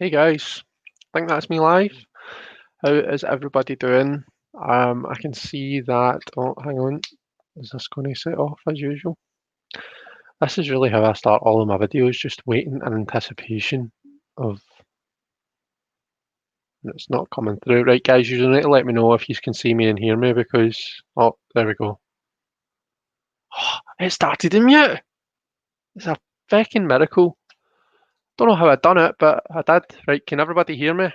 Hey guys, I think that's me live. How is everybody doing? I can see that. Oh, hang on. Is this going to set off as usual? This is really how I start all of my videos, just waiting in anticipation of. It's not coming through. Right, guys, you need to let me know if you can see me and hear me because. Oh, there we go. Oh, it started in mute! It's a feckin' miracle. Don't know how I done it, but I did. Right, can everybody hear me?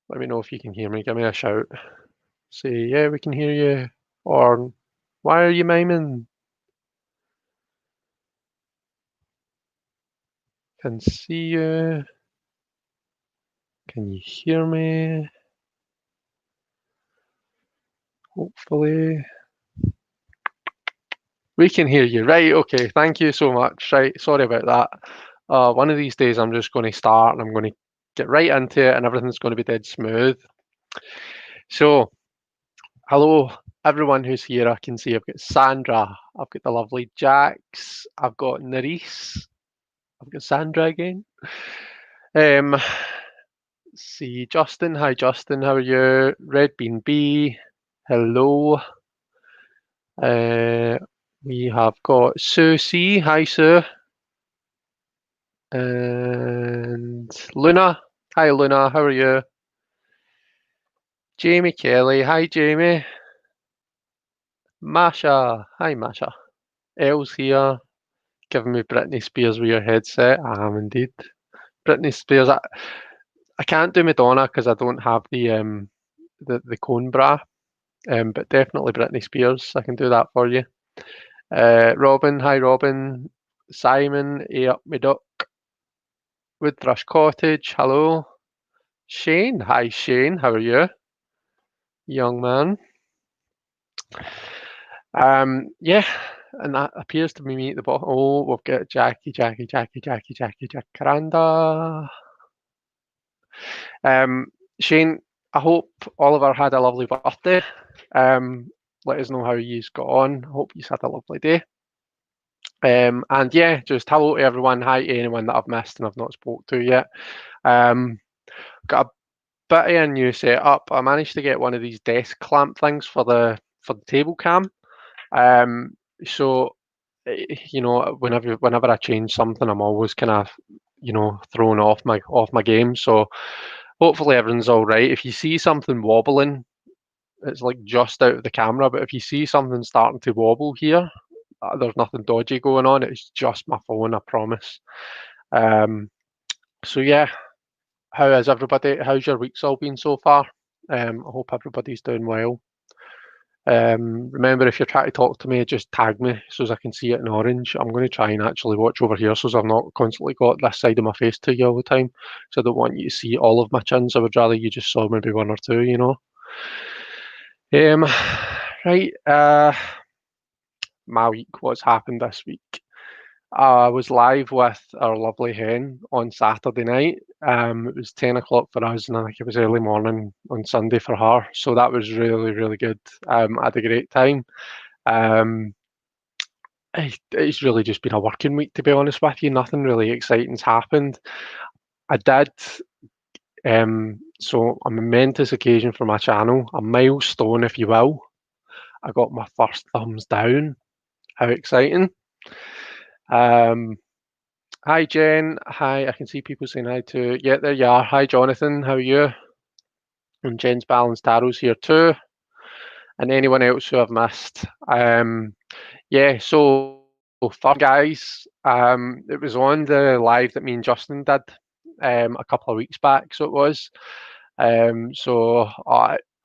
Let me know if you can hear me. Give me a shout. Say, yeah, we can hear you. Or, why are you miming? Can see you. Can you hear me? Hopefully. We can hear you. Right, okay. Thank you so much. Right, sorry about that. One of these days I'm just going to start and I'm going to get right into it and everything's going to be dead smooth. So, hello everyone who's here. I can see I've got Sandra, I've got the lovely Jax, I've got Nerys, I've got Sandra again. Let's see, Justin. Hi, Justin. How are you? Red Bean B. Hello. We have got Sue C. Hi, Sue. And Luna. Hi, Luna. How are you? Jamie Kelly. Hi, Jamie. Masha. Hi, Masha. Els here. Giving me Britney Spears with your headset. I am indeed. Britney Spears. I can't do Madonna because I don't have the cone bra. But definitely Britney Spears. I can do that for you. Robin, hi Robin. Simon, up me duck. Woodthrush Cottage, hello. Shane, hi Shane, how are you? Young man. Yeah, and that appears to be me at the bottom. Oh, we've got Jackie Jacaranda. Shane, I hope Oliver had a lovely birthday. Let us know how you've got on. Hope you've had a lovely day. And yeah, just hello to everyone. Hi to anyone that I've missed and I've not spoke to yet. Got a bit of a new setup. I managed to get one of these desk clamp things for the table cam. So you know, whenever I change something, I'm always kind of thrown off my game. So hopefully everything's all right. If you see something wobbling, it's like just out of the camera. But if you see something starting to wobble here, there's nothing dodgy going on. It's just my phone, I promise. So yeah, how is everybody? How's your week's all been so far? I hope everybody's doing well. Remember, if you're trying to talk to me, just tag me so as I can see it in orange. I'm going to try and actually watch over here so as I've not constantly got this side of my face to you all the time. So I don't want you to see all of my chins. I would rather you just saw maybe one or two, you know. Right. My week, what's happened this week? I was live with our lovely hen on Saturday night. It was 10 o'clock for us, and I think it was early morning on Sunday for her. So that was really, really good. I had a great time. It's really just been a working week, to be honest with you. Nothing really exciting's happened. I did. So a momentous occasion for my channel, a milestone, if you will. I got my first thumbs down. How exciting! Hi Jen. Hi, I can see people saying hi too. Yeah, there you are. Hi Jonathan, how are you? And Jen's Balanced Tarot's here too. And anyone else who I've missed. Yeah, so fun guys. It was on the live that me and Justin did a couple of weeks back, so it was. So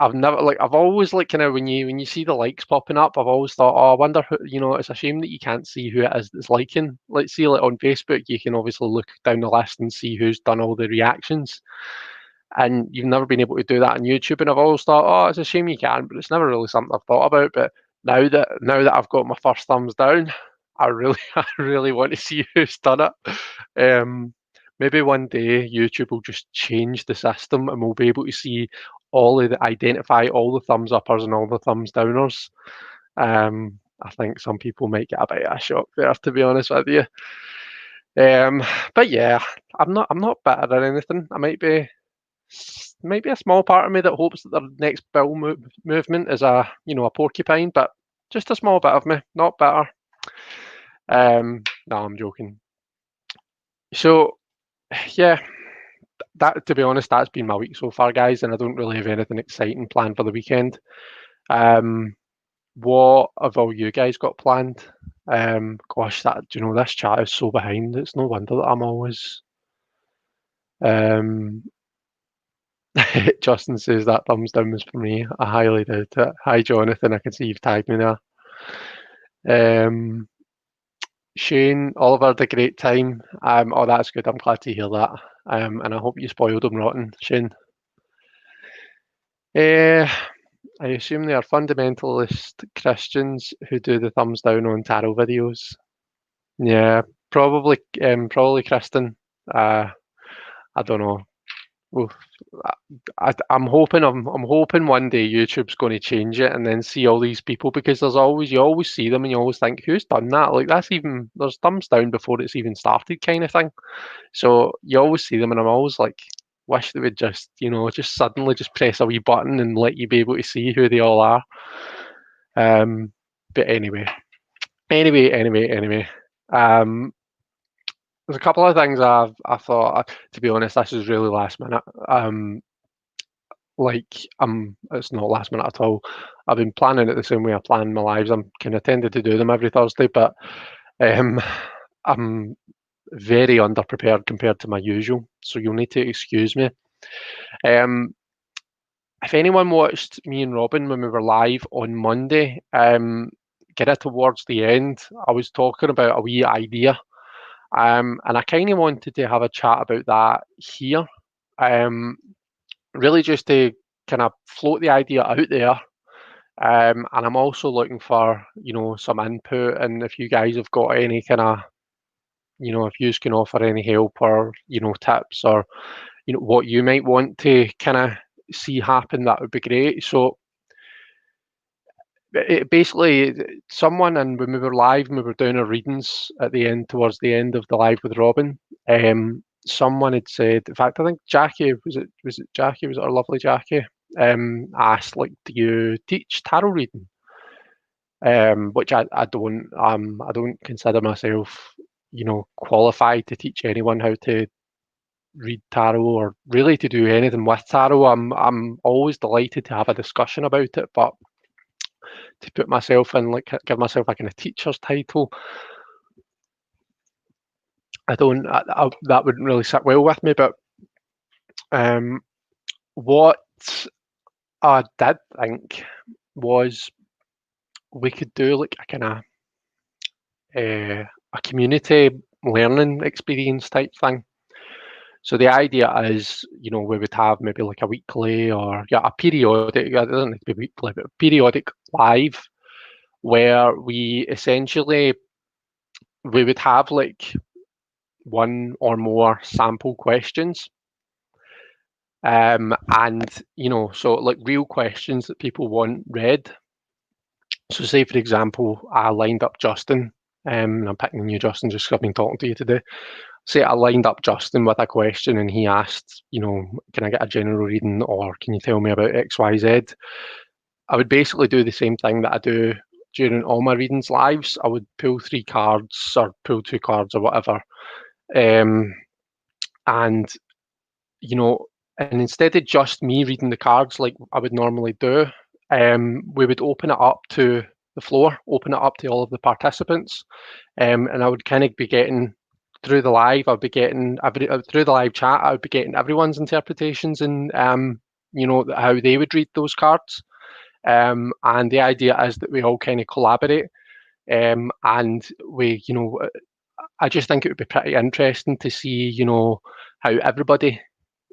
I've always kind of when you see the likes popping up, I've always thought, oh, I wonder who, it's a shame that you can't see who it is that's liking. Let's see, like on Facebook, you can obviously look down the list and see who's done all the reactions. And you've never been able to do that on YouTube. And I've always thought, oh, it's a shame you can, but it's never really something I've thought about. But now that I've got my first thumbs down, I really want to see who's done it. Maybe one day YouTube will just change the system and we'll be able to identify all the thumbs uppers and all the thumbs downers. I think some people might get a bit of a shock there, to be honest with you. But yeah, I'm not bitter or anything. I might be a small part of me that hopes that the next bowel movement is a porcupine, but just a small bit of me, not bitter. No, I'm joking. So yeah, that, to be honest, that's been my week so far, guys, and I don't really have anything exciting planned for the weekend. What have all you guys got planned? Gosh, this chat is so behind. It's no wonder that I'm always. Justin says that thumbs down was for me. I highly doubt it. Hi, Jonathan. I can see you've tagged me there. Shane, Oliver had a great time. Oh, that's good. I'm glad to hear that. And I hope you spoiled him rotten, Shane. I assume they are fundamentalist Christians who do the thumbs down on tarot videos. Yeah, probably Kristen. I don't know. Well, I'm hoping one day YouTube's going to change it and then see all these people, because you always see them and you always think, who's done that? Like, there's thumbs down before it's even started, kind of thing. So you always see them, and I'm always like, wish they would just suddenly just press a wee button and let you be able to see who they all are. But anyway. There's a couple of things I thought, to be honest, this is really last minute. It's not last minute at all. I've been planning it the same way I plan my lives. I'm kind of tended to do them every Thursday, but I'm very underprepared compared to my usual, so you'll need to excuse me. If anyone watched me and Robin when we were live on Monday, get it towards the end, I was talking about a wee idea, and I kind of wanted to have a chat about that here. Really just to kind of float the idea out there. And I'm also looking for, some input, and if you guys have got any kind of, if you can offer any help or, tips, or, what you might want to kind of see happen, that would be great. So basically, someone, and when we were live and we were doing our readings at the end, towards the end of the live with Robin, someone had said, in fact, I think Jackie, was it Jackie, was it our lovely Jackie, asked, like, do you teach tarot reading? Which I don't consider myself, qualified to teach anyone how to read tarot, or really to do anything with tarot. I'm always delighted to have a discussion about it, but to put myself in, like, give myself a kind of teacher's title, that wouldn't really sit well with me. But what I did think was we could do like a kind of a community learning experience type thing. So the idea is, we would have maybe like a weekly, or a periodic, it doesn't need to be weekly, but periodic live, where we would have like one or more sample questions. And, so like real questions that people want read. So say, for example, I lined up Justin, and I'm picking you, Justin, just because I've been talking to you today. Say I lined up Justin with a question and he asked, can I get a general reading, or can you tell me about XYZ? I would basically do the same thing that I do during all my readings lives. I would pull 3 cards or pull 2 cards or whatever. And, and instead of just me reading the cards like I would normally do, we would open it up to the floor, open it up to all of the participants. And I would kind of be getting, through the live, through the live chat, I would be getting everyone's interpretations and, how they would read those cards. And the idea is that we all kind of collaborate. And we, I just think it would be pretty interesting to see, how everybody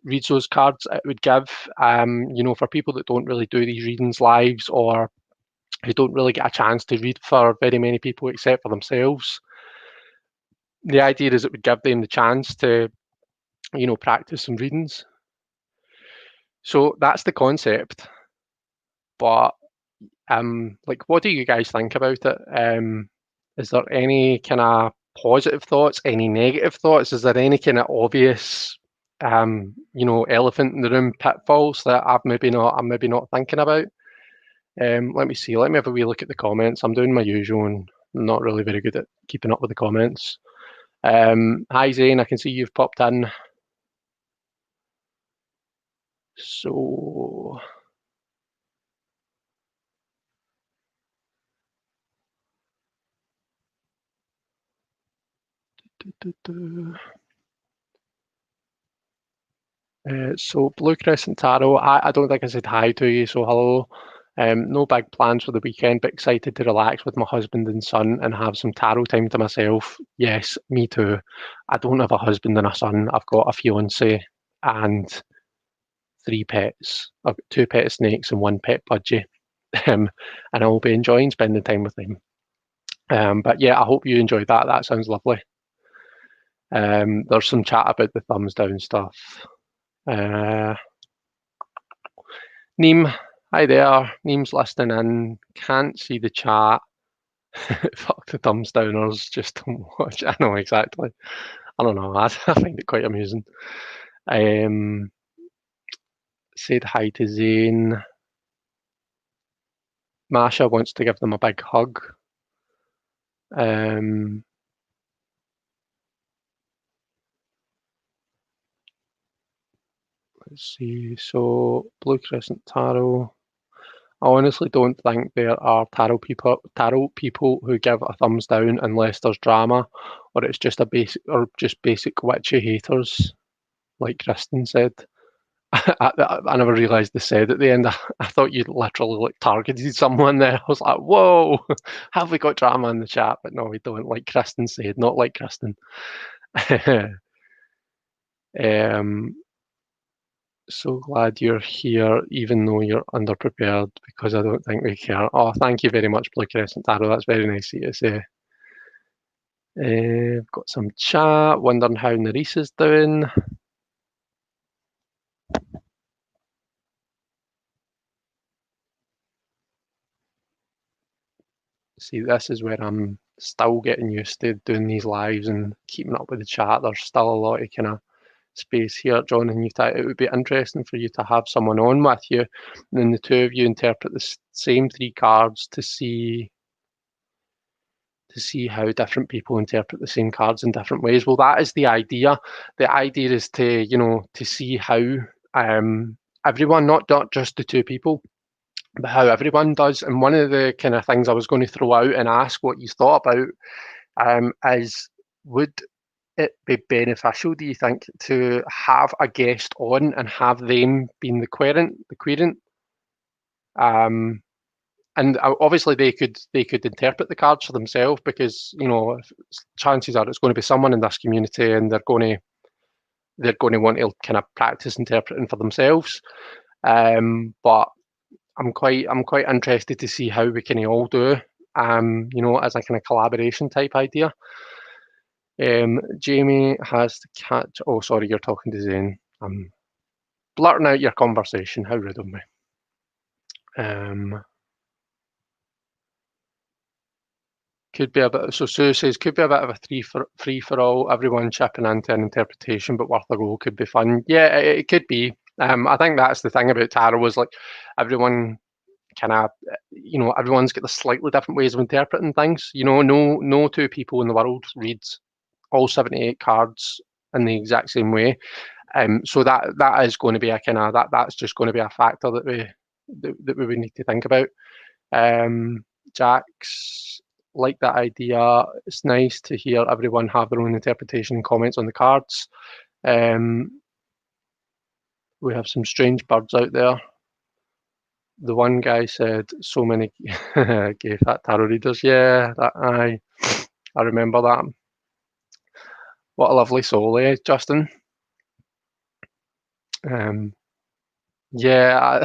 reads those cards. It would give, for people that don't really do these readings lives, or who don't really get a chance to read for very many people except for themselves, the idea is it would give them the chance to, practice some readings. So that's the concept. But like, what do you guys think about it? Is there any kind of positive thoughts, any negative thoughts? Is there any kind of obvious, elephant in the room pitfalls that I'm maybe not thinking about? Let me see. Let me have a wee look at the comments. I'm doing my usual and not really very good at keeping up with the comments. Hi Zane, I can see you've popped in. So so Blue Crescent Tarot, I don't think I said hi to you, so hello. No big plans for the weekend, but excited to relax with my husband and son and have some tarot time to myself. Yes, me too. I don't have a husband and a son. I've got a fiance and 3 pets. I've got 2 pet snakes and 1 pet budgie. And I will be enjoying spending time with them. But yeah, I hope you enjoyed that. That sounds lovely. There's some chat about the thumbs down stuff. Neem, hi there. Neem's listening in. Can't see the chat. Fuck the thumbs downers. Just don't watch. I know exactly. I don't know. I find it quite amusing. Said hi to Zane. Masha wants to give them a big hug. Let's see. So Blue Crescent Tarot. I honestly don't think there are tarot people who give a thumbs down unless there's drama, or it's just basic witchy haters, like Kristen said. I never realised they said at the end. I thought you'd literally targeted someone there. I was like, whoa, have we got drama in the chat? But no, we don't. Like Kristen said, not like Kristen. So glad you're here, even though you're underprepared, because I don't think we care. Oh, thank you very much, Blue Crescent Tarot. That's very nice of you to say. I've got some chat, wondering how Nerys is doing. See, this is where I'm still getting used to doing these lives and keeping up with the chat. There's still a lot of kind of space here, John, and it would be interesting for you to have someone on with you, and then the two of you interpret the same 3 cards to see how different people interpret the same cards in different ways. Well, that is the idea. The idea is to see how everyone, not just the 2 people, but how everyone does. And one of the kind of things I was going to throw out and ask what you thought about is, would it be beneficial, do you think, to have a guest on and have them being the querent? And obviously they could interpret the cards for themselves, because chances are it's going to be someone in this community, and they're going to want to kind of practice interpreting for themselves. But I'm quite interested to see how we can all do, as a kind of collaboration type idea. Jamie has to catch. Oh, sorry, you're talking to Zane. I'm blurting out your conversation. How rude of me. Could be a bit. So Sue says could be a bit of a free for all. Everyone chipping into an interpretation, but worth a go. Could be fun. Yeah, it could be. I think that's the thing about tarot, is like everyone kind of, everyone's got the slightly different ways of interpreting things. No 2 people in the world reads all 78 cards in the exact same way. So that is going to be a kind of that's just going to be a factor that we would need to think about. Jack's like that idea. It's nice to hear everyone have their own interpretation and comments on the cards. We have some strange birds out there. The one guy said so many gay fat tarot readers. Yeah, I remember that. What a lovely soul, eh, Justin? Yeah,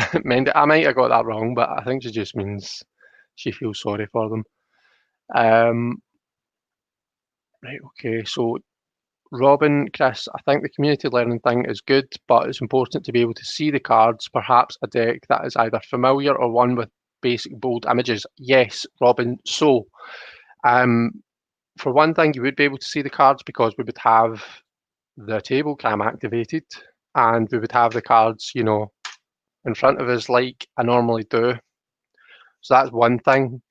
I might have got that wrong, but I think she just means she feels sorry for them. Right, okay, so Robin, Chris, I think the community learning thing is good, but it's important to be able to see the cards, perhaps a deck that is either familiar or one with basic bold images. Yes, Robin, so for one thing, you would be able to see the cards because we would have the table cam activated, and we would have the cards, you know, in front of us like I normally do. So that's one thing.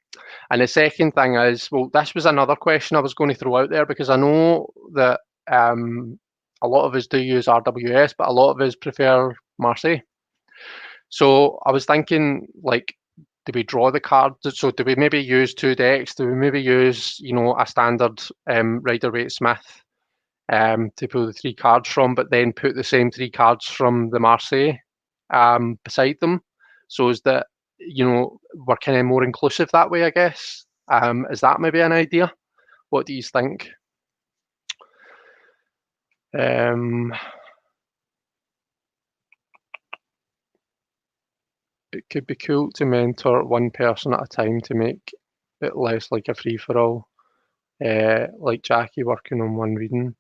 And the second thing is, well, this was another question I was going to throw out there, because I know that a lot of us do use RWS, but a lot of us prefer Marseille. So I was thinking, like, do we draw the card? So do we maybe use two decks? Do we maybe use, you know, a standard Rider-Waite Smith to pull the three cards from, but then put the same three cards from the Marseille beside them? So is that, you know, we're kind of more inclusive that way, I guess. Is that maybe an idea? What do you think? It could be cool to mentor one person at a time to make it less like a free-for-all. Like Jackie working on one reading,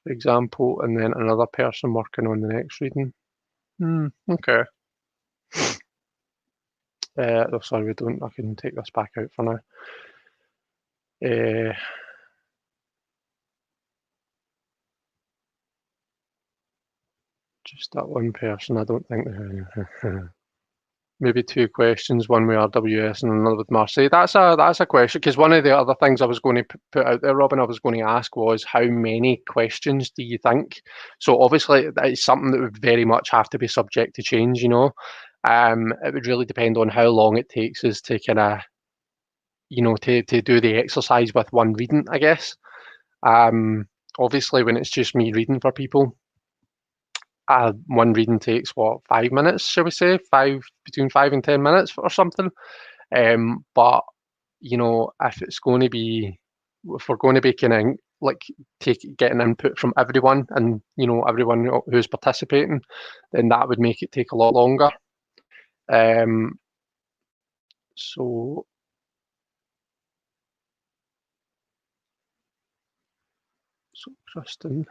for example, and then another person working on the next reading. Okay. Oh, sorry, we don't. I can take this back out for now. Just that one person. I don't think. Maybe two questions, one with RWS and another with Marseille. That's a question, because one of the other things I was going to put out there, Robin, I was going to ask was, how many questions do you think? So obviously it's something that would very much have to be subject to change, you know. It would really depend on how long it takes us to kind of, you know, to do the exercise with one reading, I guess. Obviously when it's just me reading for people, one reading takes, what, 5 minutes, shall we say? Between 5 and 10 minutes or something. But, you know, if we're going to be kind of like getting input from everyone, and, you know, everyone who's participating, then that would make it take a lot longer. So Kristen,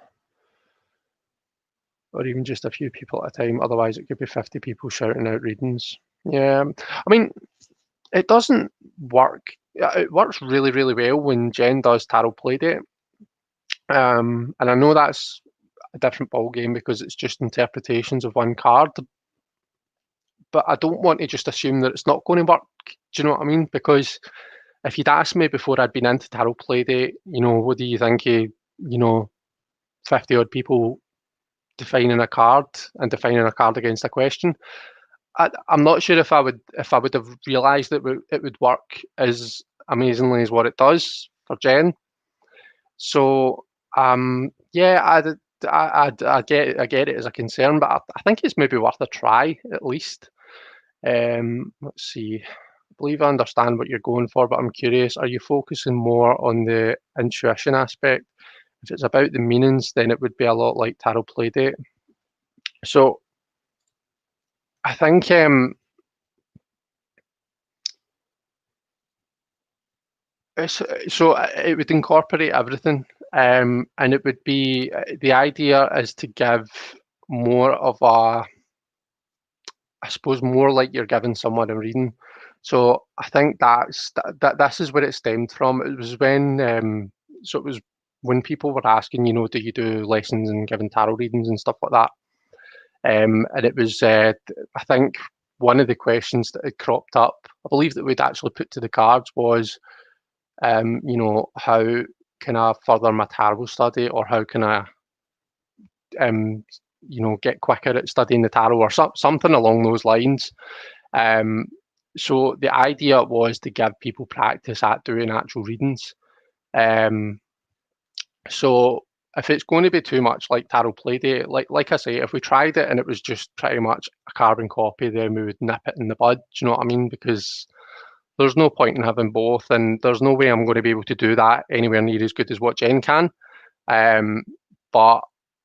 or even just a few people at a time. Otherwise, it could be 50 people shouting out readings. Yeah, I mean, it doesn't work. It works really, really well when Jen does tarot playdate. And I know that's a different ball game because it's just interpretations of one card. But I don't want to just assume that it's not going to work. Do you know what I mean? Because if you'd asked me before I'd been into tarot playdate, you know, what do you think of, you know, 50 odd people defining a card and defining a card against a question, I'm not sure if I would have realised that it would work as amazingly as what it does for Jen. So yeah, I get it as a concern, but I think it's maybe worth a try at least. Let's see. I believe I understand what you're going for, but I'm curious, are you focusing more on the intuition aspect? If it's about the meanings, then it would be a lot like tarot playdate. So I think it would incorporate everything, and it would be, the idea is to give more of a, I suppose, more like you're giving someone a reading. So I think that this is where it stemmed from. It was when it was when people were asking, you know, do you do lessons and giving tarot readings and stuff like that? And it was, I think, one of the questions that had cropped up, I believe, that we'd actually put to the cards was, you know, how can I further my tarot study, or how can I, you know, get quicker at studying the tarot, or something along those lines. So the idea was to give people practice at doing actual readings. So if it's going to be too much like tarot playdate, like I say, if we tried it and it was just pretty much a carbon copy, then we would nip it in the bud. Do you know what I mean? Because there's no point in having both, and there's no way I'm going to be able to do that anywhere near as good as what Jen can. But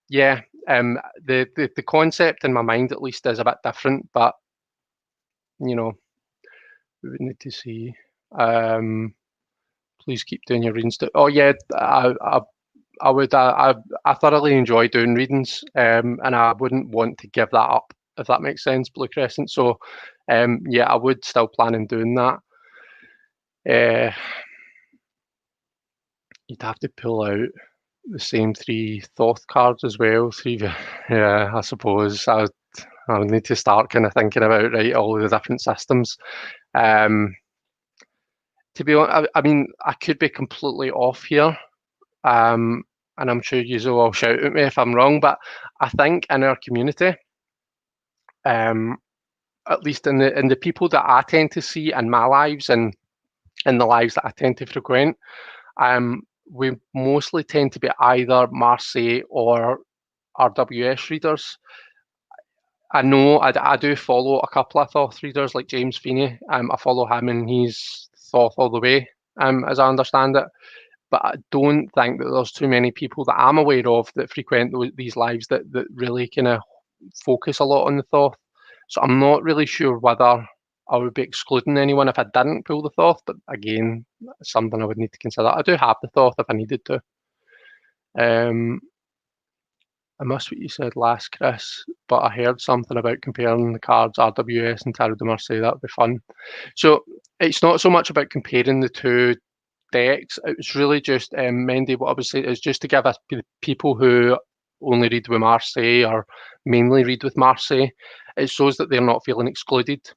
yeah, the concept in my mind at least is a bit different. But you know, we would need to see. Please keep doing your readings. Oh yeah, I would. I thoroughly enjoy doing readings, and I wouldn't want to give that up, if that makes sense, Blue Crescent. So, yeah, I would still plan on doing that. you'd have to pull out the same 3 Thoth cards as well. Yeah, I suppose I would need to start kind of thinking about all the different systems. To be honest, I mean, I could be completely off here, and I'm sure you will all shout at me if I'm wrong, but I think in our community, at least in the people that I tend to see in my lives and in the lives that I tend to frequent, we mostly tend to be either Marseille or RWS readers. I know I do follow a couple of Thoth readers like James Feeney. I follow him and he's Thoth all the way, as I understand it. But I don't think that there's too many people that I'm aware of that frequent these lives that really kind of focus a lot on the Thoth. So I'm not really sure whether I would be excluding anyone if I didn't pull the Thoth, but again, something I would need to consider. I do have the Thoth if I needed to. I missed what you said last, Chris, but I heard something about comparing the cards RWS and Tarot de Marseille. That would be fun. So it's not so much about comparing the two decks. It's really just, Mendy, what I would say is just to give us people who only read with Marseille or mainly read with Marseille, it shows that they're not feeling excluded.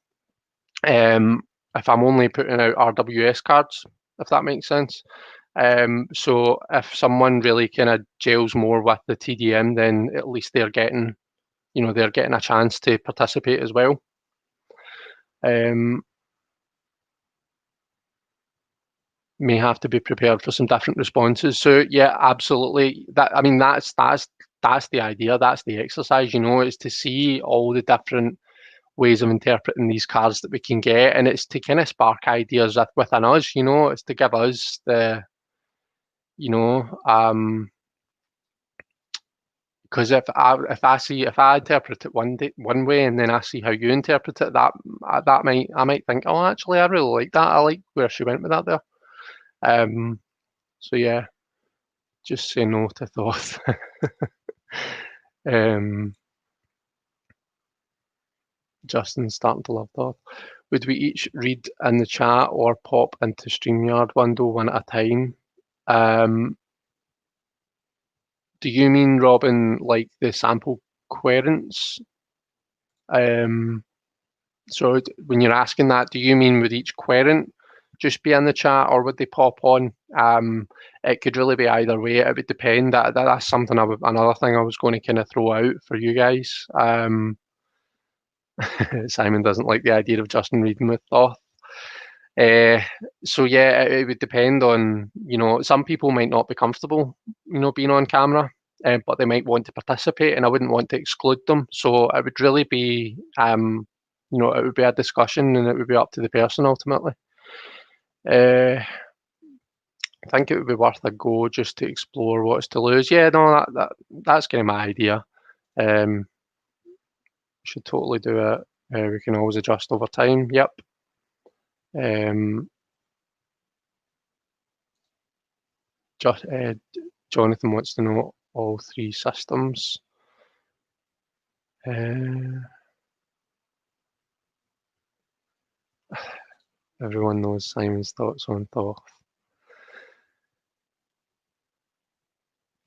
If I'm only putting out RWS cards, if that makes sense. So if someone really kind of gels more with the TDM, then at least they're getting, they're getting a chance to participate as well. May have to be prepared for some different responses. So yeah, absolutely. That's the idea. That's the exercise. Is to see all the different ways of interpreting these cards that we can get, and it's to kind of spark ideas within us. It's to give us the, because if I interpret it one way and then I see how you interpret it, I might think, oh, actually, I really like that. I like where she went with that there. So yeah, just say no to Thoth. Justin's starting to love Thoth. Would we each read in the chat or pop into StreamYard window one at a time? Do you mean, Robin, like the sample querents? So when you're asking that, do you mean would each querent just be in the chat or would they pop on? It could really be either way. It would depend. That's something another thing I was going to kind of throw out for you guys. Simon doesn't like the idea of Justin reading with Thoth. So yeah, it would depend on, some people might not be comfortable, being on camera, but they might want to participate, and I wouldn't want to exclude them. So it would really be, it would be a discussion, and it would be up to the person ultimately. I think it would be worth a go just to explore what's to lose. Yeah, no, that's kind of my idea. Should totally do it. We can always adjust over time. Yep. Jonathan wants to know all 3 systems. Everyone knows Simon's thoughts on Thoth.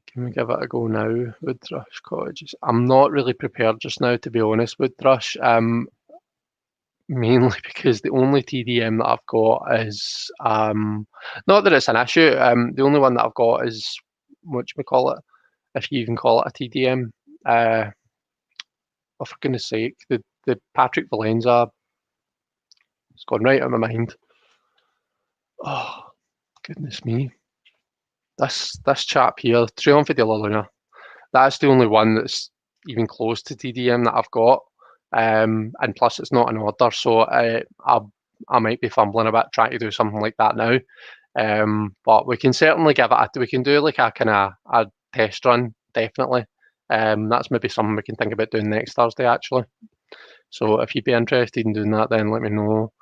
Can we give it a go now? Wood Thrush Cottages. I'm not really prepared just now, to be honest, Wood Thrush. Mainly because the only TDM that I've got is, not that it's an issue, the only one that I've got is, whatchamacallit, if you even call it a TDM. Oh, for goodness sake, the Patrick Valenza, it's gone right out of my mind. Oh, goodness me. This chap here, Triomphe de la Luna, that's the only one that's even close to TDM that I've got. And plus it's not an order, so I might be fumbling a bit trying to do something like that now. But we can certainly we can do like a kind of a test run, definitely. That's maybe something we can think about doing next Thursday, actually. So if you'd be interested in doing that, then let me know.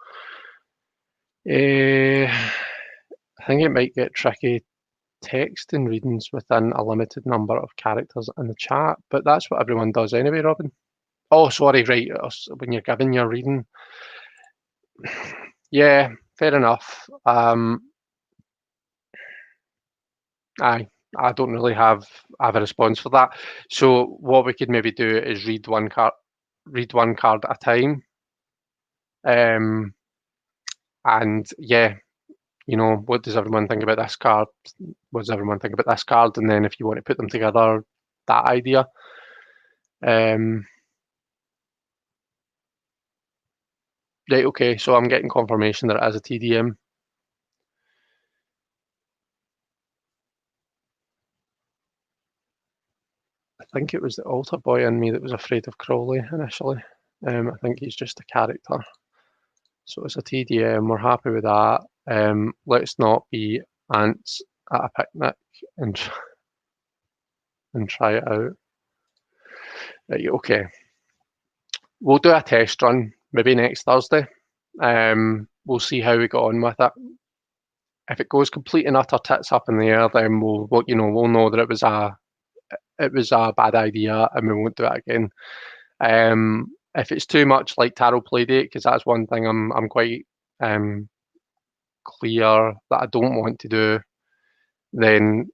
I think it might get tricky texting readings within a limited number of characters in the chat, but that's what everyone does anyway, Robin. Oh, sorry, right, when you're giving your reading. Yeah, fair enough. Aye, I don't really have a response for that. So what we could maybe do is read one card at a time. And yeah, you know, what does everyone think about this card? What does everyone think about this card? And then if you want to put them together, that idea. Right, okay, so I'm getting confirmation that it is a TDM. I think it was the altar boy in me that was afraid of Crowley initially. I think he's just a character. So it's a TDM, we're happy with that. Let's not be ants at a picnic and try it out. Right, okay. We'll do a test run, maybe next Thursday. We'll see how we go on with it. If it goes complete and utter tits up in the air, then we'll know that it was a bad idea and we won't do it again. If it's too much like Tarot Playdate, because that's one thing I'm quite clear that I don't want to do, then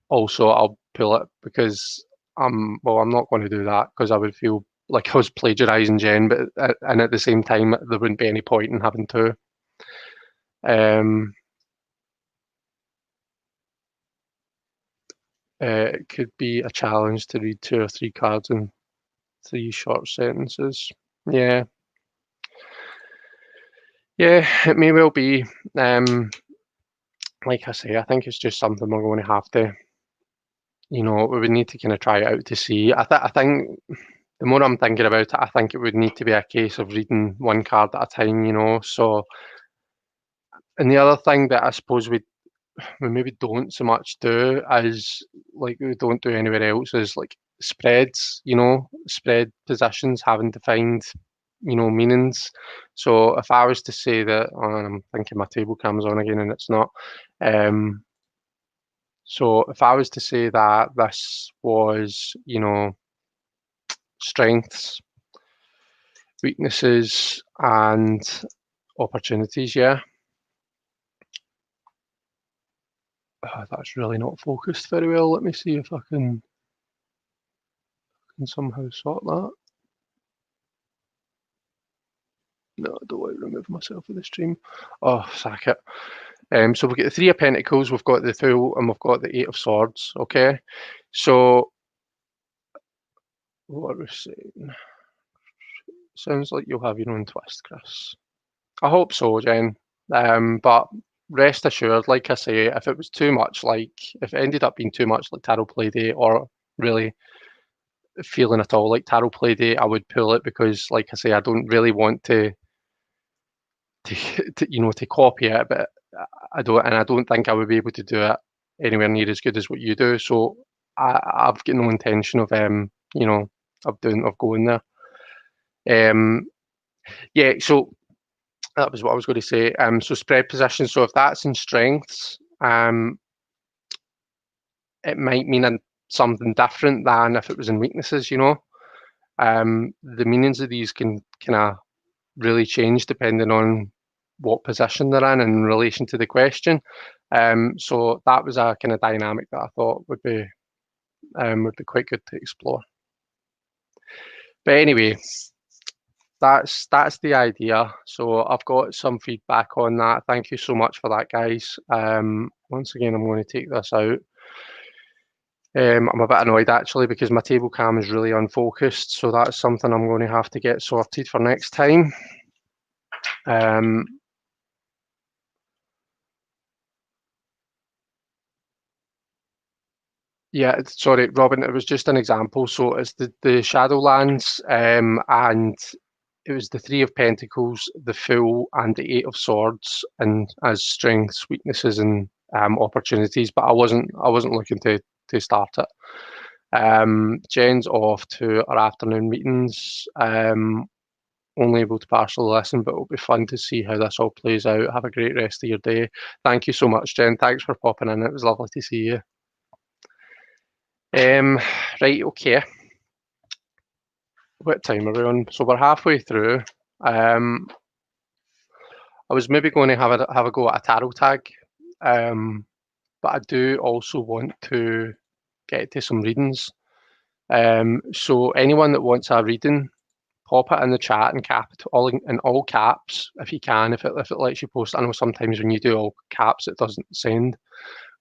also I'll pull it, because I'm not going to do that because I would feel like I was plagiarising Jen, but and at the same time there wouldn't be any point in having to. It could be a challenge to read 2 or 3 cards in 3 short sentences. Yeah. Yeah, it may well be. Like I say, I think it's just something we're going to have to, we would need to kind of try it out to see. I think the more I'm thinking about it, I think it would need to be a case of reading one card at a time, So, and the other thing that I suppose we maybe don't so much do is, like, we don't do anywhere else, is like spreads, spread positions, having defined, meanings. So if I was to say that, and I'm thinking my table cam's on again and it's not. So if I was to say that this was, strengths, weaknesses, and opportunities, yeah. That's really not focused very well. Let me see if I can somehow sort that. No, I don't want to remove myself of the stream. Oh, sack it. So we've got the 3 of Pentacles, we've got the Fool, and we've got the 8 of Swords, okay? So, what are we saying? Sounds like you'll have your own twist, Chris. I hope so, Jen. But rest assured, like I say, if it was too much if it ended up being too much like Tarot Playdate, or really feeling at all like Tarot Playdate, I would pull it, because, like I say, I don't really want to copy it, but I don't think I would be able to do it anywhere near as good as what you do. So I've got no intention of going there. Yeah, so that was what I was going to say. So spread position. So if that's in strengths, it might mean something different than if it was in weaknesses. The meanings of these can kind of really change depending on what position they're in relation to the question. So that was a kind of dynamic that I thought would be quite good to explore. But anyway, that's the idea. So I've got some feedback on that. Thank you so much for that, guys. Once again, I'm going to take this out. I'm a bit annoyed actually, because my table cam is really unfocused, so that's something I'm going to have to get sorted for next time. Yeah, sorry, Robin, it was just an example. So it's the Shadowlands, and it was the 3 of Pentacles, the Fool, and the 8 of Swords, and as strengths, weaknesses, and opportunities. But I wasn't looking to start it. Jen's off to our afternoon meetings. Only able to partially listen, but it'll be fun to see how this all plays out. Have a great rest of your day. Thank you so much, Jen. Thanks for popping in. It was lovely to see you. Right, okay. What time are we on? So we're halfway through. I was maybe going to have a go at a tarot tag. but I do also want to get to some readings. So anyone that wants a reading, pop it in the chat in all caps if you can, if it lets you post. I know sometimes when you do all caps it doesn't send,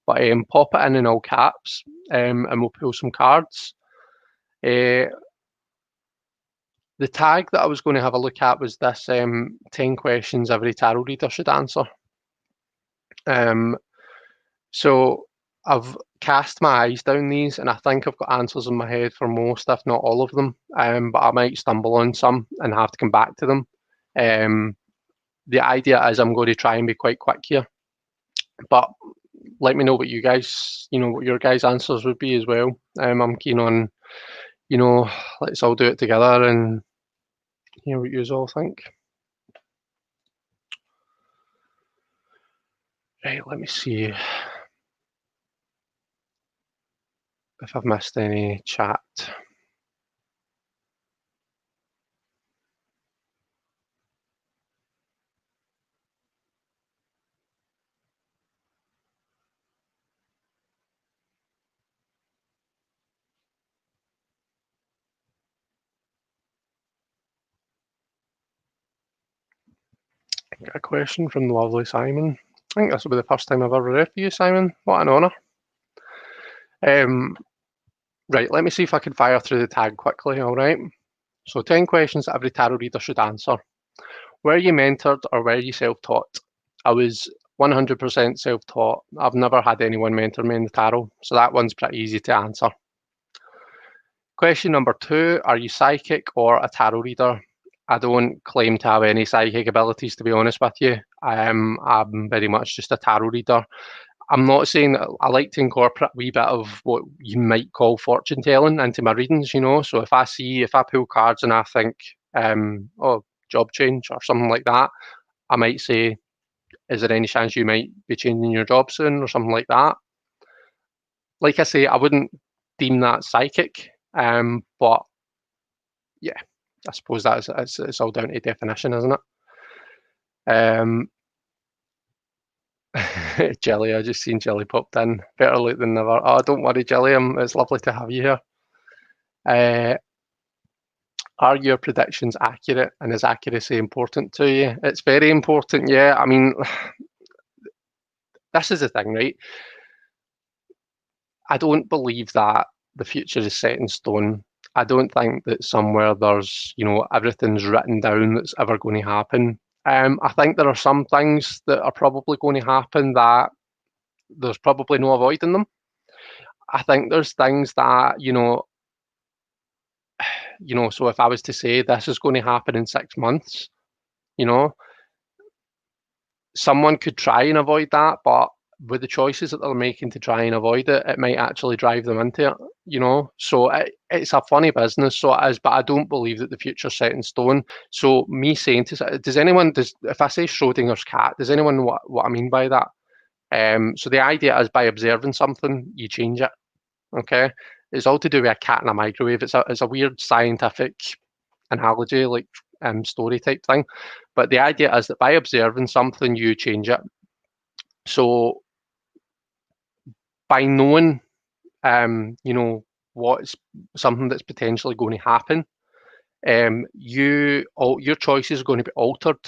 but pop it in all caps, and we'll pull some cards. The tag that I was going to have a look at was this 10 questions every tarot reader should answer. So I've cast my eyes down these, and I think I've got answers in my head for most, if not all of them, but I might stumble on some and have to come back to them. The idea is I'm going to try and be quite quick here, but let me know what you guys, what your guys' answers would be as well. I'm keen on, let's all do it together and hear what you all think. Right, let me see if I've missed any chat. Got a question from the lovely Simon. I think this will be the first time I've ever read for you, Simon. What an honour. Right, let me see if I can fire through the tag quickly, all right? So 10 questions that every tarot reader should answer. Were you mentored or were you self-taught? I was 100% self-taught. I've never had anyone mentor me in the tarot, so that one's pretty easy to answer. Question number 2, are you psychic or a tarot reader? I don't claim to have any psychic abilities, to be honest with you. I'm very much just a tarot reader. I'm not saying that I like to incorporate a wee bit of what you might call fortune telling into my readings, So if I pull cards and I think, oh, job change or something like that, I might say, is there any chance you might be changing your job soon or something like that? Like I say, I wouldn't deem that psychic, but yeah, I suppose it's all down to definition, isn't it? Jelly, I just seen Jelly popped in. Better late than never. Oh, don't worry, Jelly. It's lovely to have you here. Are your predictions accurate, and is accuracy important to you? It's very important, yeah. I mean, this is the thing, right? I don't believe that the future is set in stone. I don't think that somewhere there's, everything's written down that's ever going to happen. I think there are some things that are probably going to happen that there's probably no avoiding them. I think there's things that, so if I was to say this is going to happen in 6 months, someone could try and avoid that, but with the choices that they're making to try and avoid it, it might actually drive them into it, So it's a funny business, so it is, but I don't believe that the future's set in stone. So me saying if I say Schrodinger's cat, does anyone know what I mean by that? So the idea is by observing something, you change it, okay? It's all to do with a cat in a microwave. It's a weird scientific analogy, like story type thing. But the idea is that by observing something, you change it. So by knowing, what's something that's potentially going to happen, your choices are going to be altered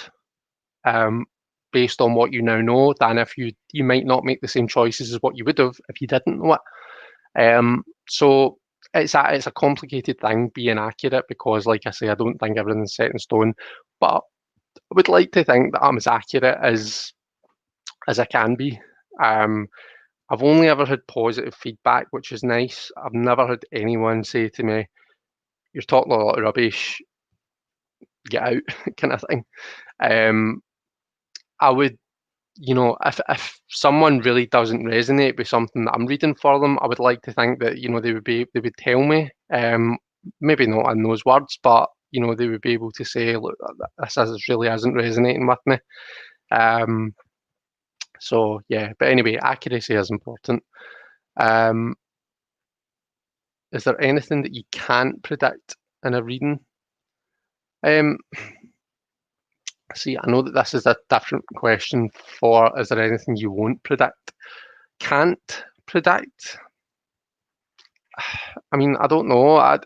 based on what you now know, than if you might not make the same choices as what you would have if you didn't know it. So it's a complicated thing being accurate, because, like I say, I don't think everything's set in stone. But I would like to think that I'm as accurate as I can be. I've only ever had positive feedback, which is nice. I've never had anyone say to me, "You're talking a lot of rubbish, get out," kind of thing. I would, if someone really doesn't resonate with something that I'm reading for them, I would like to think that they would tell me. Maybe not in those words, but they would be able to say, "Look, this really isn't resonating with me." So yeah, but anyway, accuracy is important. Is there anything that you can't predict in a reading? See, I know that this is a different question for, is there anything you won't predict? can't predict. I mean, I don't know.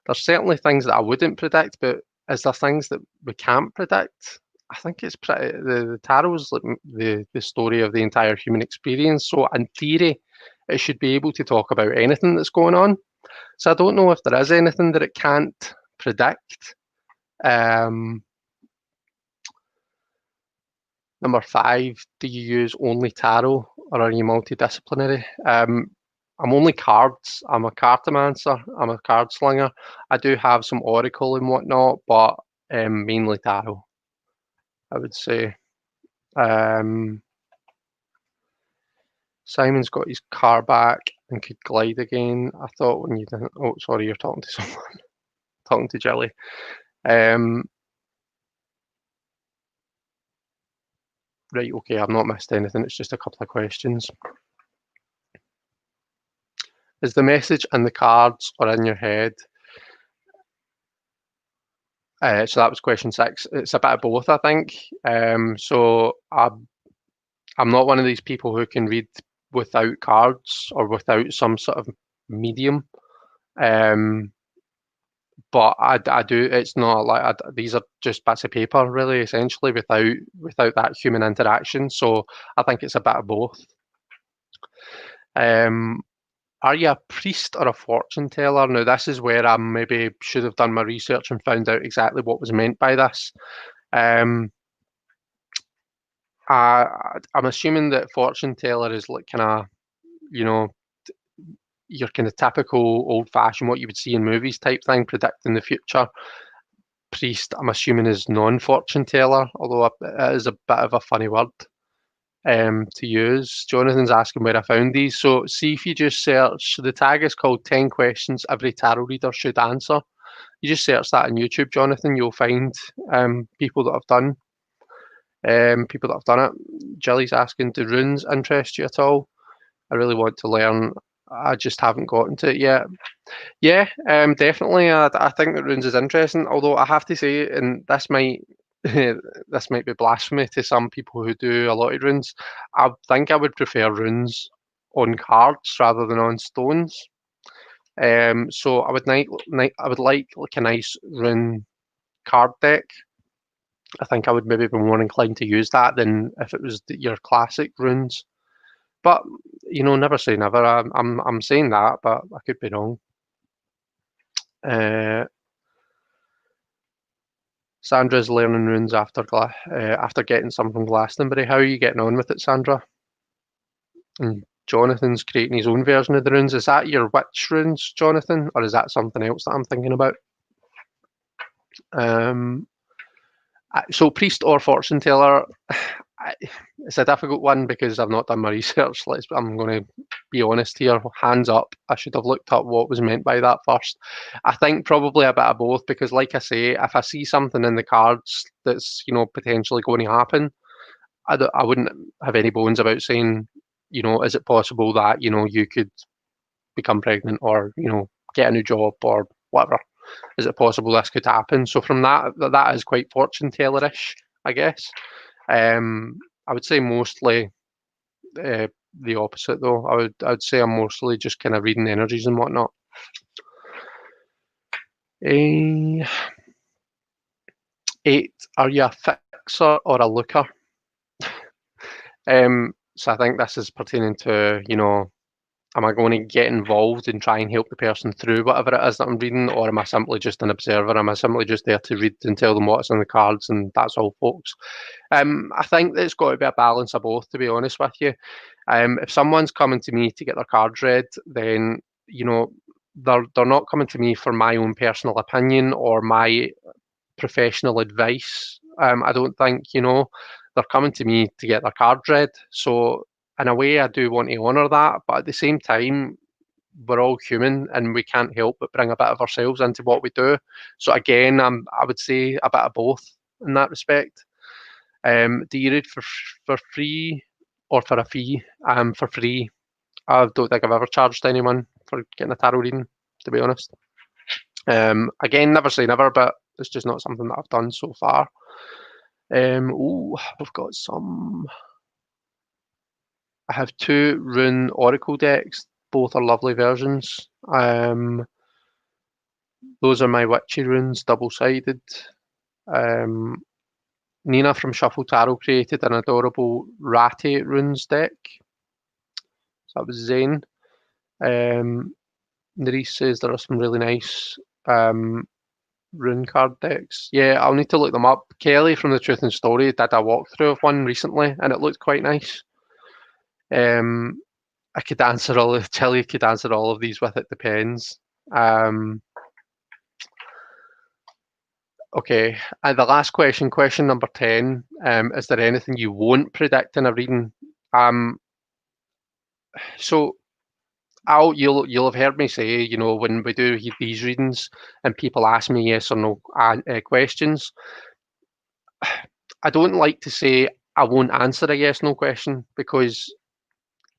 There's certainly things that I wouldn't predict, but is there things that we can't predict? I think it's pretty. The tarot's like the story of the entire human experience. So in theory, it should be able to talk about anything that's going on. So I don't know if there is anything that it can't predict. Number 5, do you use only tarot or are you multidisciplinary? I'm only cards. I'm a cartomancer. I'm a card slinger. I do have some oracle and whatnot, but mainly tarot, I would say. Simon's got his car back and could glide again. I thought when you didn't. Oh, sorry, you're talking to someone. Talking to Jilly. Right, okay, I've not missed anything. It's just a couple of questions. Is the message in the cards or in your head? So that was question 6. It's a bit of both, I think. So I'm not one of these people who can read without cards or without some sort of medium. But I do. It's not like these are just bits of paper, really, essentially, without that human interaction. So I think it's a bit of both. Are you a priest or a fortune teller? Now, this is where I maybe should have done my research and found out exactly what was meant by this. I'm assuming that fortune teller is like kind of, you know, your kind of typical old-fashioned, what you would see in movies type thing, predicting the future. Priest, I'm assuming, is non-fortune teller, although it is a bit of a funny word to use. Jonathan's asking where I found these. So see if you just search, the tag is called 10 questions every tarot reader should answer. You just search that on YouTube, Jonathan, you'll find people that have done it. Jilly's asking, do runes interest you at all? I really want to learn. I just haven't gotten to it yet. Yeah, definitely. I think that runes is interesting. Although I have to say, and this might this might be blasphemy to some people who do a lot of runes. I think I would prefer runes on cards rather than on stones. So I would like a nice rune card deck. I think I would maybe be more inclined to use that than if it was your classic runes. But you know, never say never. I'm saying that, but I could be wrong. Sandra's learning runes after getting some from Glastonbury. How are you getting on with it, Sandra? And Jonathan's creating his own version of the runes. Is that your witch runes, Jonathan, or is that something else that I'm thinking about? So priest or fortune teller, it's a difficult one because I've not done my research. I'm going to be honest here, hands up. I should have looked up what was meant by that first. I think probably a bit of both because, like I say, if I see something in the cards that's potentially going to happen, I wouldn't have any bones about saying, is it possible that you could become pregnant or get a new job or whatever. Is it possible this could happen? So from that is quite fortune tellerish, I guess. I would say mostly the opposite, though. I would say I'm mostly just kind of reading energies and whatnot. 8. Are you a fixer or a looker? So I think this is pertaining to, am I going to get involved and try and help the person through whatever it is that I'm reading, or am I simply just an observer? Am I simply just there to read and tell them what's on the cards and that's all, folks? I think there's got to be a balance of both, to be honest with you. If someone's coming to me to get their cards read, then, they're not coming to me for my own personal opinion or my professional advice. I don't think, they're coming to me to get their cards read. So in a way, I do want to honour that, but at the same time, we're all human and we can't help but bring a bit of ourselves into what we do. So again, I would say a bit of both in that respect. Do you read for free or for a fee? For free. I don't think I've ever charged anyone for getting a tarot reading, to be honest. Again, never say never, but it's just not something that I've done so far. We've got some. I have 2 Rune Oracle decks. Both are lovely versions. Those are my Witchy runes, double-sided. Nina from Shuffle Tarot created an adorable Ratty runes deck. So that was Zane. Nerisse says there are some really nice rune card decks. Yeah, I'll need to look them up. Kelly from The Truth and Story did a walkthrough of one recently, and it looked quite nice. I could answer Tilly could answer all of these with it depends. Okay, the last question, question number 10. Is there anything you won't predict in a reading? So you'll have heard me say, you know, when we do these readings and people ask me yes or no questions, I don't like to say I won't answer a yes no question because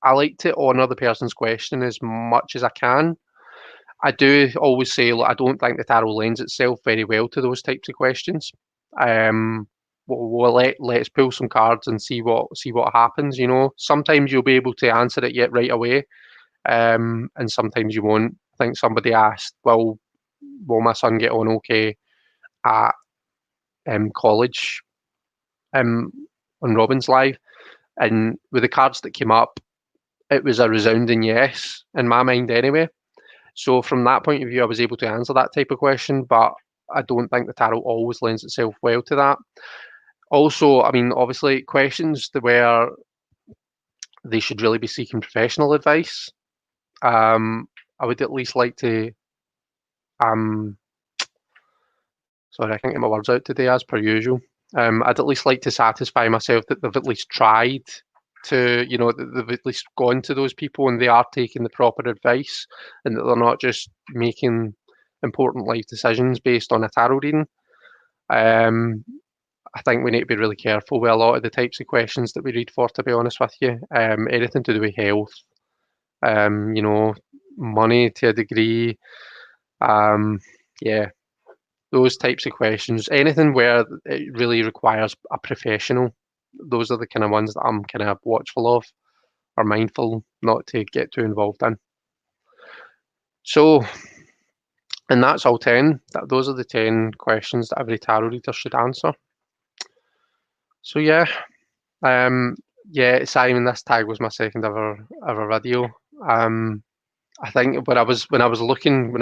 I like to honour the person's question as much as I can. I do always say, look, I don't think the tarot lends itself very well to those types of questions. Let's pull some cards and see what happens. You know, sometimes you'll be able to answer it yet right away, and sometimes you won't. I think somebody asked, "Will my son get on okay at college?" On Robin's Live, and with the cards that came up, it was a resounding yes in my mind anyway. So from that point of view, I was able to answer that type of question, but I don't think the tarot always lends itself well to that. Also, I mean, obviously, questions where they should really be seeking professional advice. I would at least like to, sorry, I can't get my words out today as per usual. I'd at least like to satisfy myself that they've at least tried to, you know, that they've at least gone to those people and they are taking the proper advice and that they're not just making important life decisions based on a tarot reading. I think we need to be really careful with a lot of the types of questions that we read for, to be honest with you. Anything to do with health, you know, money to a degree, yeah, those types of questions. Anything where it really requires a professional, those are the kind of ones that I'm kind of watchful of or mindful not to get too involved in. So, and that's all 10. Those are the 10 questions that every tarot reader should answer. So yeah, yeah, Simon, this tag was my second ever video. I think when I was looking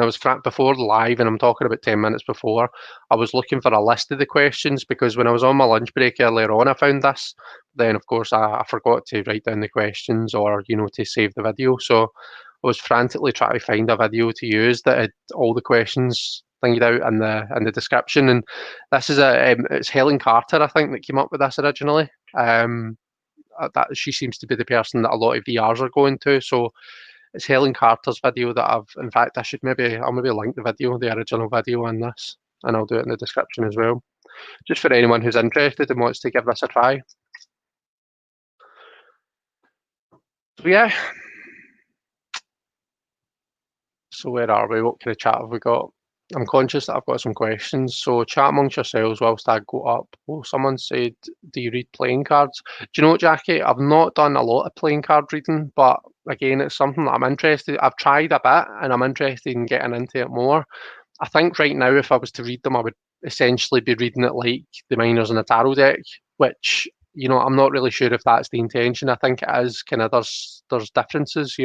before the live, and I'm talking about 10 minutes before, I was looking for a list of the questions because when I was on my lunch break earlier on, I found this. Then of course I forgot to write down the questions or to save the video. So I was frantically trying to find a video to use that had all the questions thingied out in the description. And this is it's Helen Carter, I think, that came up with this originally. That she seems to be the person that a lot of VRs are going to. So it's Helen Carter's video that in fact, I'll maybe link the video, the original video in this, and I'll do it in the description as well, just for anyone who's interested and wants to give this a try. So yeah. So where are we? What kind of chat have we got? I'm conscious that I've got some questions, so chat amongst yourselves whilst I go up. Oh, someone said, do you read playing cards? Do you know what, Jackie? I've not done a lot of playing card reading, but again, it's something that I'm interested. I've tried a bit, and I'm interested in getting into it more. I think right now, if I was to read them, I would essentially be reading it like the Minors in a Tarot deck, which, I'm not really sure if that's the intention. I think it is kind of, there's differences,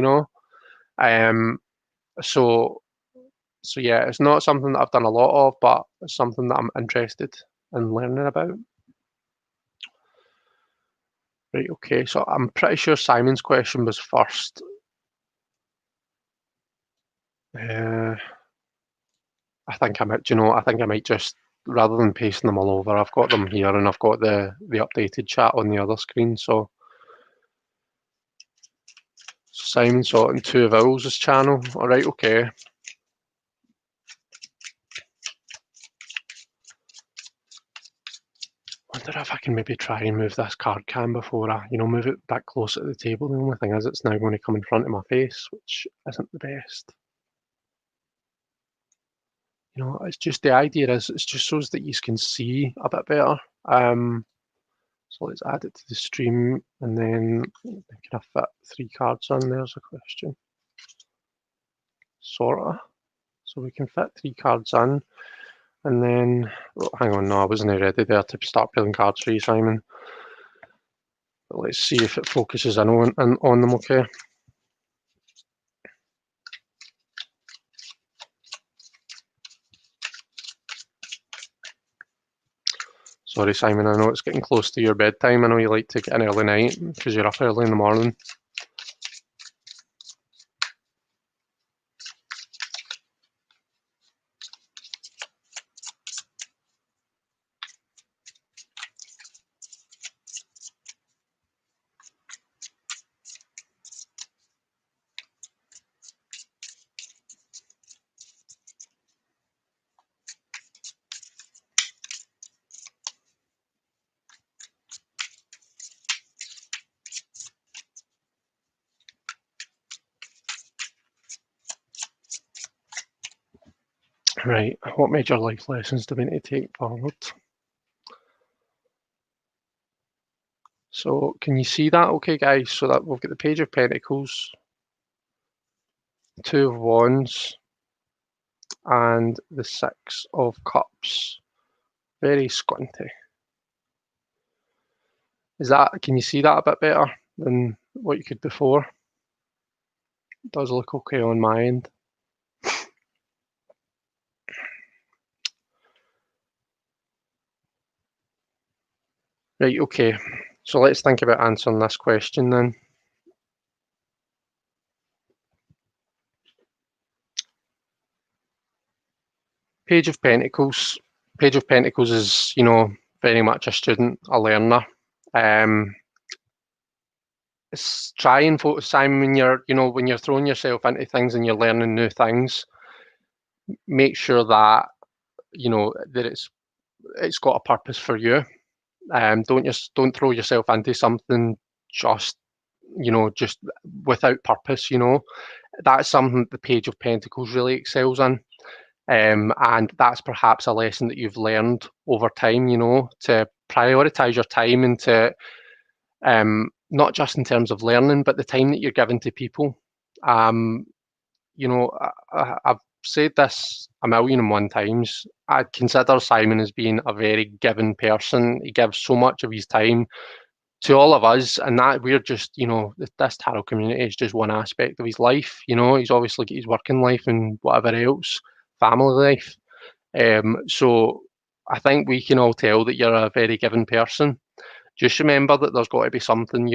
So yeah, it's not something that I've done a lot of, but it's something that I'm interested in learning about. Right, okay, so I'm pretty sure Simon's question was first. I think I might just, rather than pasting them all over, I've got them here and I've got the updated chat on the other screen. So Simon saw it in Two of Owls' channel. All right, okay. Wonder if I can maybe try and move this card cam before I, move it back closer to the table. The only thing is it's now going to come in front of my face, which isn't the best. It's just, the idea is it's just so that you can see a bit better. So let's add it to the stream, and then can I fit 3 cards on? There's a question. Sorta. So we can fit 3 cards in, and then, oh, hang on, no, I wasn't ready there to start pulling cards for you, Simon. But let's see if it focuses in on them, okay? Sorry, Simon, I know it's getting close to your bedtime. I know you like to get an early night because you're up early in the morning. Right, what major life lessons do we need to take forward? So can you see that okay, guys? So that we've got the Page of Pentacles, 2 of Wands, and the 6 of Cups. Very squinty. Can you see that a bit better than what you could before? It does look okay on my end. Right, okay. So let's think about answering this question then. Page of Pentacles. Page of Pentacles is, very much a student, a learner. Try and focus, Simon, when you're throwing yourself into things and you're learning new things, make sure that that it's got a purpose for you. Don't throw yourself into something just without purpose. That's something the Page of Pentacles really excels in. And that's perhaps a lesson that you've learned over time, to prioritize your time and to not just in terms of learning, but the time that you're giving to people. I've said this 1,000,001 times. I consider Simon as being a very giving person. He gives so much of his time to all of us, and that we're just, this tarot community is just one aspect of his life. He's obviously got his working life and whatever else, family life. So I think we can all tell that you're a very giving person. Just remember that there's got to be something,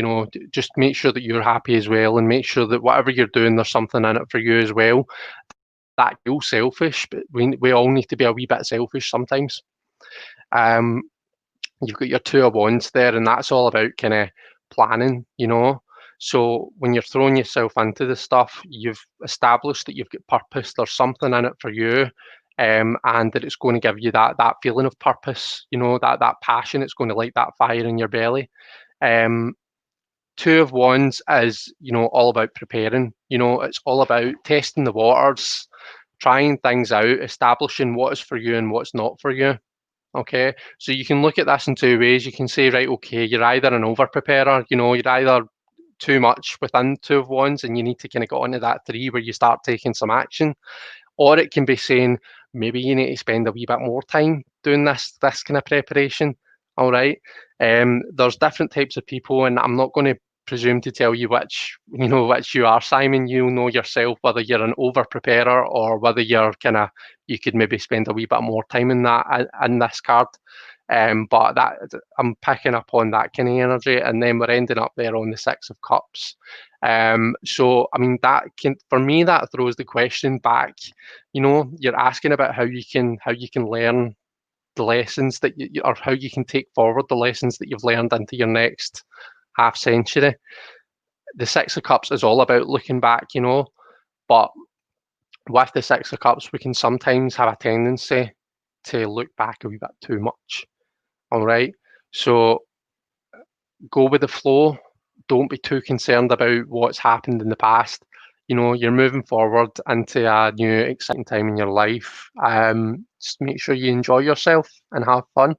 just make sure that you're happy as well, and make sure that whatever you're doing, there's something in it for you as well. That feels selfish, but we all need to be a wee bit selfish sometimes. You've got your 2 of Wands there, and that's all about kind of planning, So when you're throwing yourself into this stuff, you've established that you've got purpose. There's something in it for you, and that it's going to give you that feeling of purpose. That passion. It's going to light that fire in your belly. 2 of Wands is all about preparing. It's all about testing the waters, trying things out, establishing what is for you and what's not for you. Okay, so you can look at this in 2 ways. You can say, right, okay, you're either an over preparer, you're either too much within 2 of Wands and you need to kind of get onto that 3 where you start taking some action. Or it can be saying, maybe you need to spend a wee bit more time doing this kind of preparation. All right. There's different types of people, and I'm not going to presume to tell you which you are, Simon. You know yourself whether you're an over preparer or whether you could maybe spend a wee bit more time in that in this card. But that I'm picking up on that kind of energy, and then we're ending up there on the 6 of Cups. So I mean, for me that throws the question back. You're asking about how you can learn the lessons that or how you can take forward the lessons that you've learned into your next half century. The 6 of Cups is all about looking back, but with the 6 of Cups, we can sometimes have a tendency to look back a wee bit too much. All right, so go with the flow. Don't be too concerned about what's happened in the past. You're moving forward into a new exciting time in your life. Just make sure you enjoy yourself and have fun.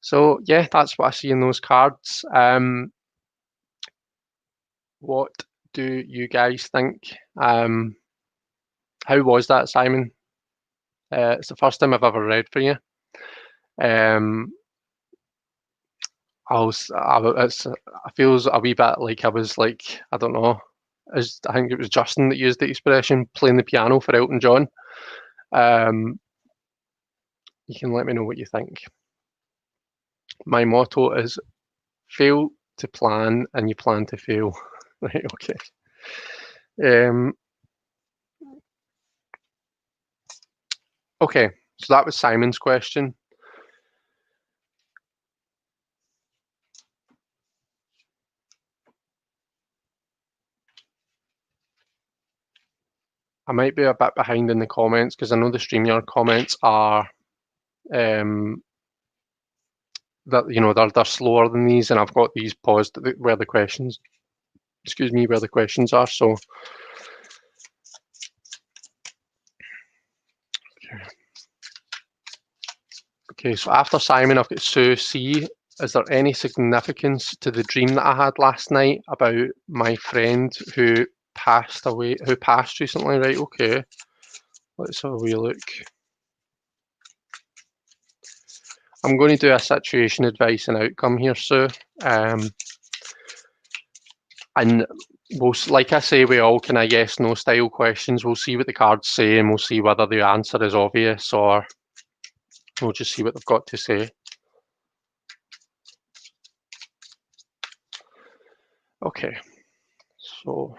So yeah, that's what I see in those cards. What do you guys think? How was that, Simon? It's the first time I've ever read for you. Um, I feels a wee bit like I was like, I don't know, I think it was Justin that used the expression playing the piano for Elton John. You can let me know what you think. My motto is fail to plan and you plan to fail. Right, okay. Okay, so that was Simon's question. I might be a bit behind in the comments because I know the StreamYard comments are that they're slower than these, and I've got these paused where the questions, where the questions are. So okay, so after Simon, I've got Sue C. Is there any significance to the dream that I had last night about my friend who passed away, who passed recently? Right, okay. Let's have a wee look. I'm going to do a situation, advice, and outcome here, Sue. And we'll, like I say, we all kind of yes, no style questions. We'll see what the cards say, and we'll see whether the answer is obvious or we'll just see what they've got to say. Okay, so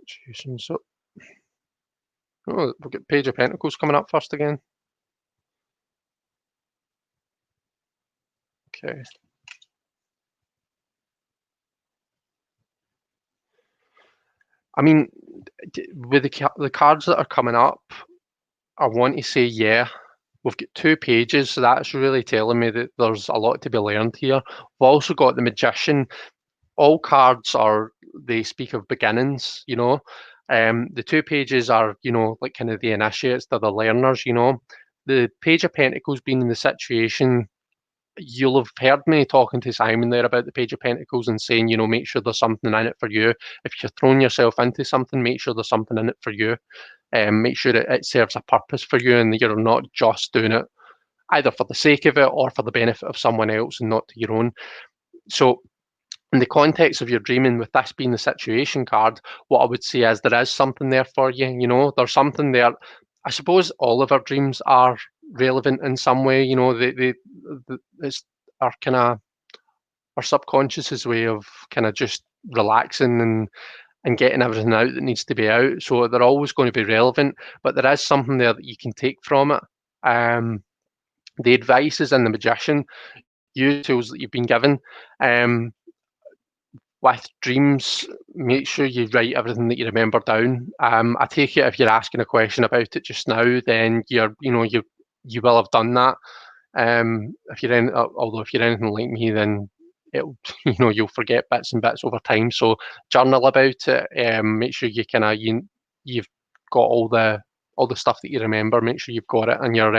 situation. So, oh, we've got Page of Pentacles coming up first again. Okay. I mean, with the cards that are coming up, I want to say, yeah, we've got 2 pages, so that's really telling me that there's a lot to be learned here. We've also got the Magician. All cards they speak of beginnings, you know. The 2 pages are, you know, like kind of the initiates, they're the learners, you know. The Page of Pentacles being in the situation, you'll have heard me talking to Simon there about the Page of Pentacles and saying, you know, make sure there's something in it for you. If you're throwing yourself into something, make sure there's something in it for you. Make sure it serves a purpose for you and you're not just doing it either for the sake of it or for the benefit of someone else and not to your own. So in the context of your dreaming, with this being the situation card, what I would say is there is something there for you. You know, there's something there. I suppose all of our dreams are relevant in some way. You know, it's our kind of our subconscious's way of kind of just relaxing and getting everything out that needs to be out. So they're always going to be relevant, but there is something there that you can take from it. The advice is in the Magician. Use tools that you've been given. With dreams, make sure you write everything that you remember down. I take it if you're asking a question about it just now, then you will have done that. If you're although if you're anything like me, then it'll you'll forget bits and bits over time. So journal about it. Make sure you kind of you've got all the stuff that you remember. Make sure you've got it in your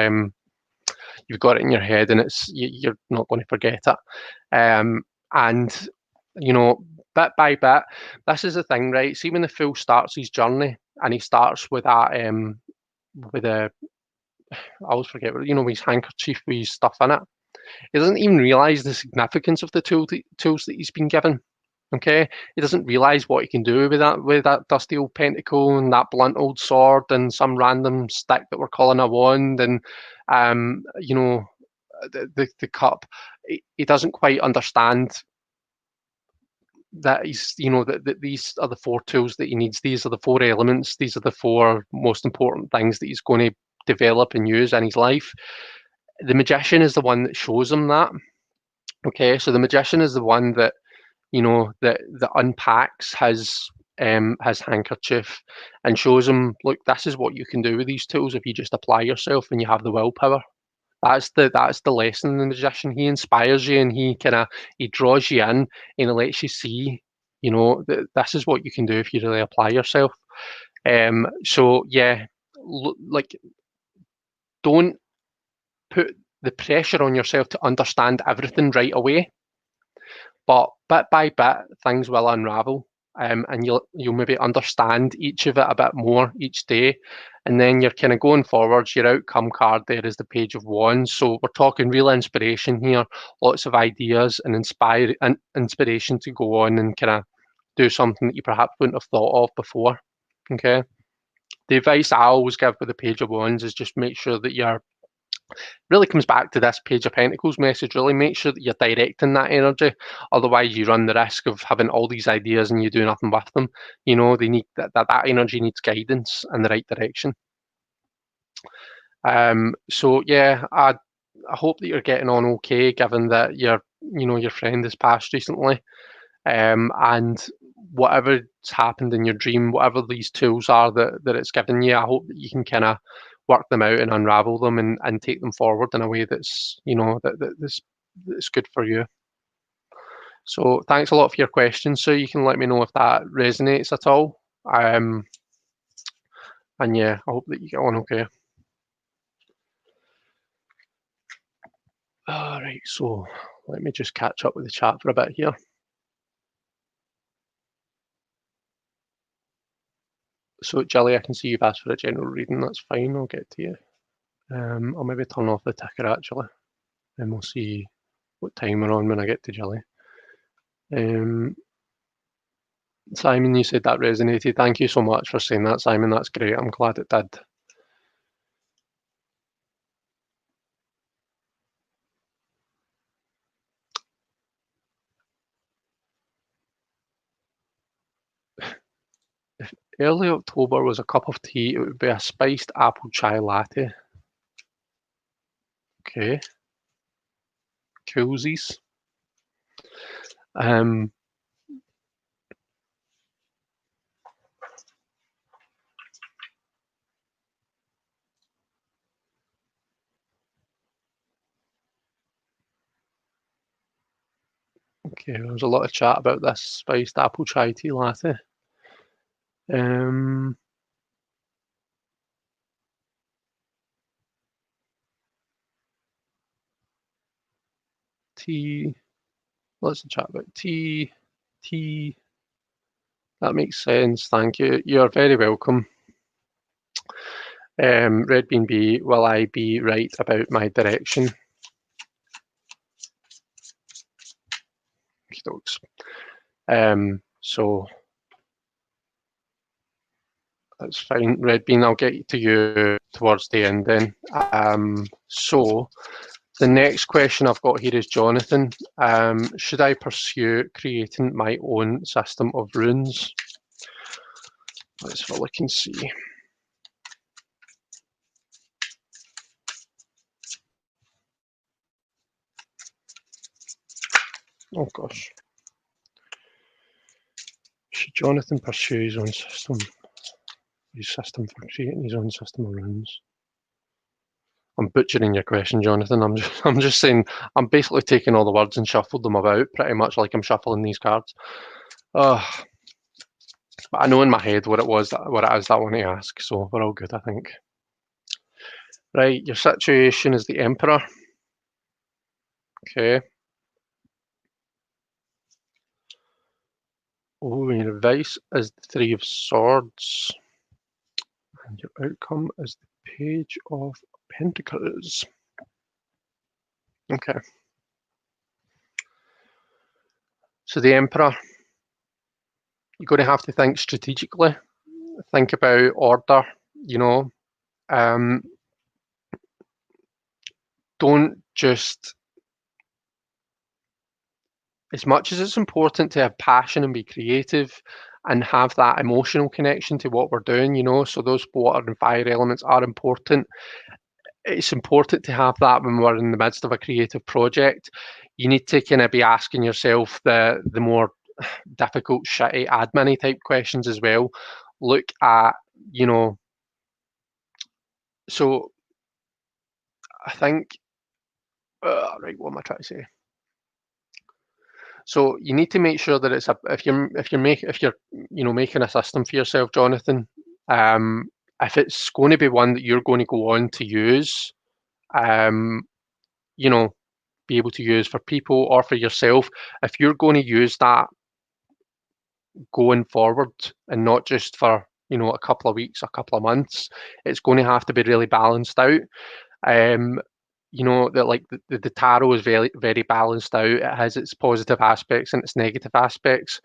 you've got it in your head, and you're not going to forget it. And bit by bit, this is the thing, right? See, when the fool starts his journey, and he starts with that with a I always forget, with his handkerchief with his stuff in it. He doesn't even realise the significance of the tools that he's been given. Okay, he doesn't realise what he can do with that dusty old pentacle and that blunt old sword and some random stick that we're calling a wand and the cup. He doesn't quite understand that that these are the 4 tools that he needs. These are the 4 elements. These are the 4 most important things that he's going to develop and use in his life. The Magician is the one that shows him that. Okay, so the Magician is the one that that unpacks his handkerchief and shows him, look, this is what you can do with these tools if you just apply yourself and you have the willpower. That's the lesson in the Magician. He inspires you and he draws you in and he lets you see, that this is what you can do if you really apply yourself. So yeah, like don't put the pressure on yourself to understand everything right away. But bit by bit, things will unravel, and you'll maybe understand each of it a bit more each day. And then you're kind of going forwards. Your outcome card there is the Page of Wands. So we're talking real inspiration here, lots of ideas and inspiration to go on and kind of do something that you perhaps wouldn't have thought of before. Okay. The advice I always give with the Page of Wands is just make sure that you're really comes back to this Page of Pentacles message. Really make sure that you're directing that energy. Otherwise, you run the risk of having all these ideas and you do nothing with them. You know, they need that energy needs guidance in the right direction. So yeah, I hope that you're getting on okay, given that your friend has passed recently. And whatever's happened in your dream, whatever these tools are that it's given you, I hope that you can kind of work them out and unravel them and take them forward in a way that's that's good for you. So thanks a lot for your questions. So you can let me know if that resonates at all. And yeah, I hope that you get on okay. All right, so let me just catch up with the chat for a bit here. So, Jilly, I can see you've asked for a general reading. That's fine. I'll get to you. I'll maybe turn off the ticker, actually, and we'll see what time we're on when I get to Jilly. Simon, you said that resonated. Thank you so much for saying that, Simon. That's great. I'm glad it did. If early October was a cup of tea, it would be a spiced apple chai latte. Okay. Coolsies. Okay, there's a lot of chat about this spiced apple chai tea latte. Tea. Lots of chat about tea. Tea. That makes sense. Thank you. You're very welcome. Red Bean B, will I be right about my direction? So that's fine. Red Bean, I'll get to you towards the end then. So the next question I've got here is Jonathan. Should I pursue creating my own system of runes? Let's have a look and see. Oh gosh. Should Jonathan pursue his own system? His system for creating his own system of runes? I'm butchering your question, Jonathan. I'm just saying I'm basically taking all the words and shuffled them about, pretty much like I'm shuffling these cards. But I know in my head what it is that I want to ask, so we're all good, I think. Right, your situation is the Emperor. Okay. Oh, your advice is the Three of Swords. And your outcome is the Page of Pentacles. Okay. So the Emperor, you're going to have to think strategically. Think about order, don't just, as much as it's important to have passion and be creative and have that emotional connection to what we're doing, so those water and fire elements are important. It's important to have that when we're in the midst of a creative project. You need to kind of be asking yourself the more difficult, shitty, admin-y type questions as well. Look at, so I think, right, what am I trying to say? So you need to make sure that it's if you're making a system for yourself, Jonathan, if it's going to be one that you're going to go on to use, you know, be able to use for people or for yourself. If you're going to use that going forward and not just for, you know, a couple of weeks, a couple of months, it's going to have to be really balanced out. You know, that like the tarot is very, very balanced out. It has its positive aspects and its negative aspects.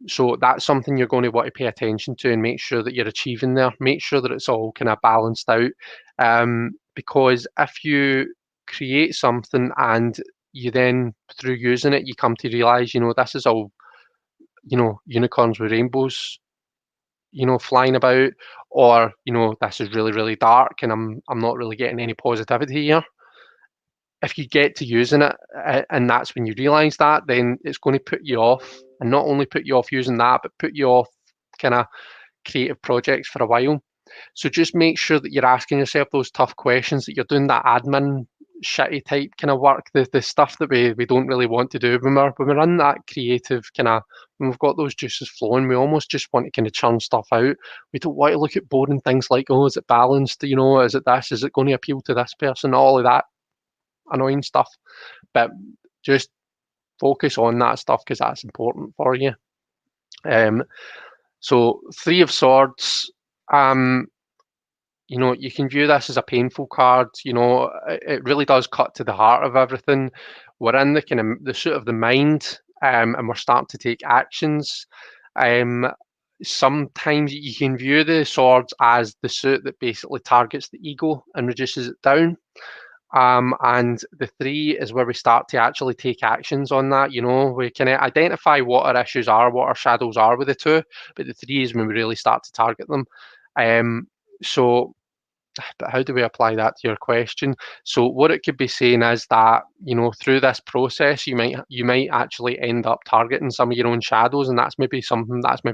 So that's something you're going to want to pay attention to and make sure that you're achieving there. Make sure that it's all kind of balanced out. Because if you create something and you then, through using it, you come to realize, you know, this is all, you know, unicorns with rainbows, you know, flying about, or, you know, this is really, really dark and I'm not really getting any positivity here. If you get to using it and that's when you realize that, then it's going to put you off, and not only put you off using that, but put you off kind of creative projects for a while. So just make sure that you're asking yourself those tough questions, that you're doing that admin shitty type kind of work, the stuff that we don't really want to do when we're in that creative kind of, when we've got those juices flowing, we almost just want to kind of churn stuff out. We don't want to look at boring things like, oh, is it balanced? You know, is it this? Is it going to appeal to this person? All of that annoying stuff. But just focus on that stuff because that's important for you. So Three of Swords, you know, you can view this as a painful card. You know, it really does cut to the heart of everything. We're in the kind of the suit of the mind, and we're starting to take actions. Sometimes you can view the swords as the suit that basically targets the ego and reduces it down. And the three is where we start to actually take actions on that. You know, we can identify what our issues are, what our shadows are with the two, but the three is when we really start to target them. So, but how do we apply that to your question? So what it could be saying is that, you know, through this process, you might actually end up targeting some of your own shadows, and that's maybe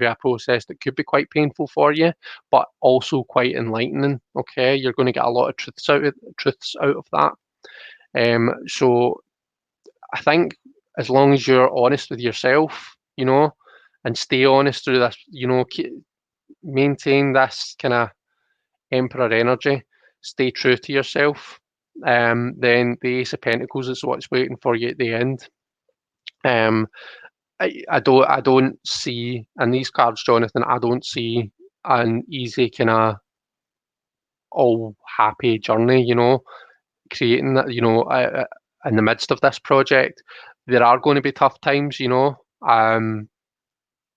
a process that could be quite painful for you, but also quite enlightening. Okay, you're going to get a lot of truths out of that. So I think as long as you're honest with yourself, you know, and stay honest through this, you know, maintain this kind of Emperor energy, stay true to yourself, then the Ace of Pentacles is what's waiting for you at the end. I don't see in these cards, Jonathan, I don't see an easy kind of all happy journey, you know, creating that, you know, in the midst of this project. There are going to be tough times, you know.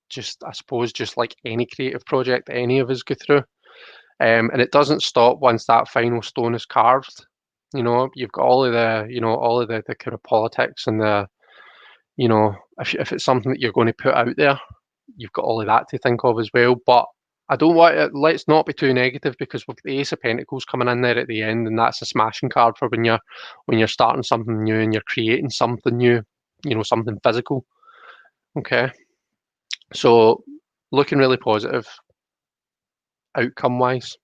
Just I suppose just like any creative project any of us go through. And it doesn't stop once that final stone is carved. You know, you've got all of the kind of politics and the, you know, if it's something that you're going to put out there, you've got all of that to think of as well. But I don't want it, let's not be too negative, because with the Ace of Pentacles coming in there at the end, and that's a smashing card for when you're starting something new and you're creating something new, you know, something physical. Okay. So looking really positive outcome wise.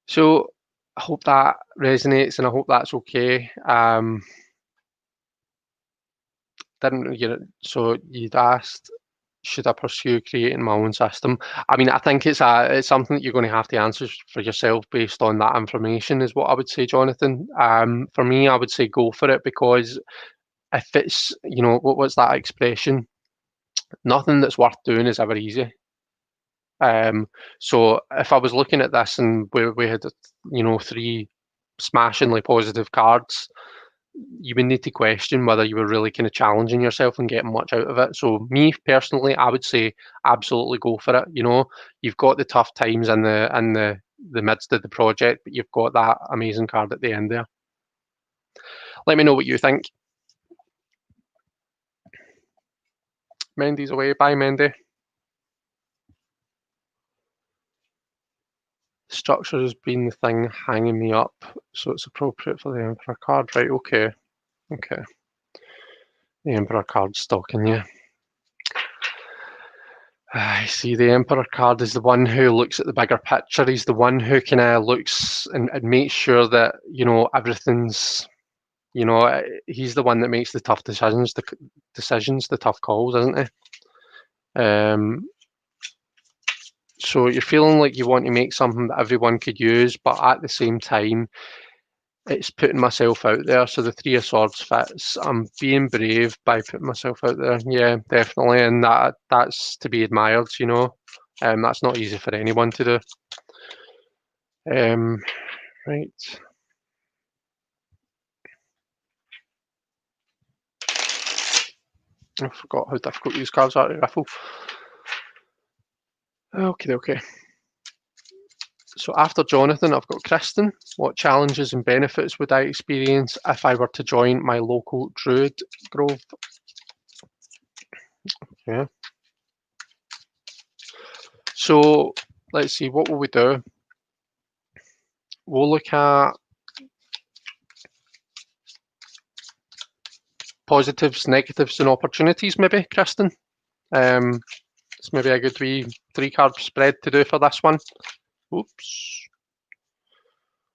So I hope that resonates and I hope that's okay. So you'd asked, should I pursue creating my own system? I mean, I think it's something that you're going to have to answer for yourself based on that information, is what I would say, Jonathan. For me, I would say go for it, because if it's, you know, what's that expression? Nothing that's worth doing is ever easy. So if I was looking at this and we had, you know, three smashingly positive cards, you would need to question whether you were really kind of challenging yourself and getting much out of it. So me personally, I would say absolutely go for it. You know, you've got the tough times in the midst of the project, but you've got that amazing card at the end there. Let me know what you think. Mendy's away. Bye, Mendy. Structure has been the thing hanging me up, so it's appropriate for the Emperor card. Right, okay. Okay. The Emperor card's stalking you. I see the Emperor card is the one who looks at the bigger picture. He's the one who kind of looks and makes sure that, you know, everything's, you know, he's the one that makes the tough decisions, the tough calls, isn't he? So you're feeling like you want to make something that everyone could use, but at the same time, it's putting myself out there. So the Three of Swords fits. I'm being brave by putting myself out there. Yeah, definitely, and that's to be admired. You know, that's not easy for anyone to do. Right. I forgot how difficult these cards are to raffle. Okay. So after Jonathan, I've got Kristen. What challenges and benefits would I experience if I were to join my local druid grove? Okay. So let's see, what will we do? We'll look at positives, negatives, and opportunities, maybe, Kristen. It's maybe a good wee 3-card spread to do for this one. Oops.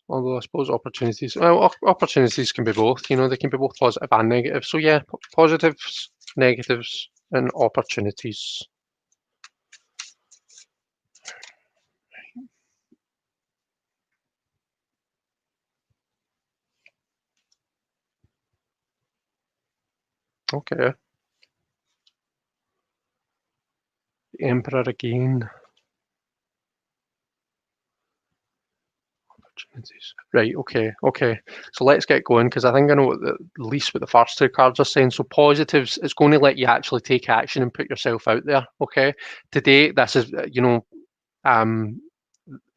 Although I suppose opportunities, well, opportunities can be both, you know, they can be both positive and negative. So yeah, positives, negatives, and opportunities. Okay. The Emperor again. Opportunities. Right, okay. So let's get going, because I think I know at least what the first 2 cards are saying. So positives, it's going to let you actually take action and put yourself out there, okay? Today, this is, you know,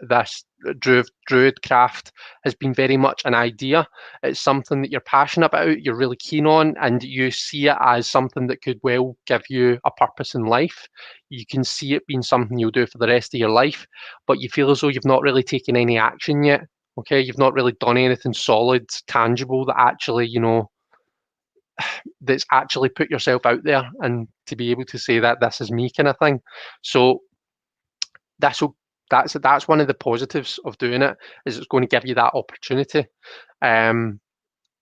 this druid craft has been very much an idea. It's something that you're passionate about, you're really keen on, and you see it as something that could well give you a purpose in life. You can see it being something you'll do for the rest of your life, but you feel as though you've not really taken any action yet. Okay, you've not really done anything solid, tangible that actually, you know, that's actually put yourself out there and to be able to say that this is me kind of thing. So that's one of the positives of doing it, is it's going to give you that opportunity. The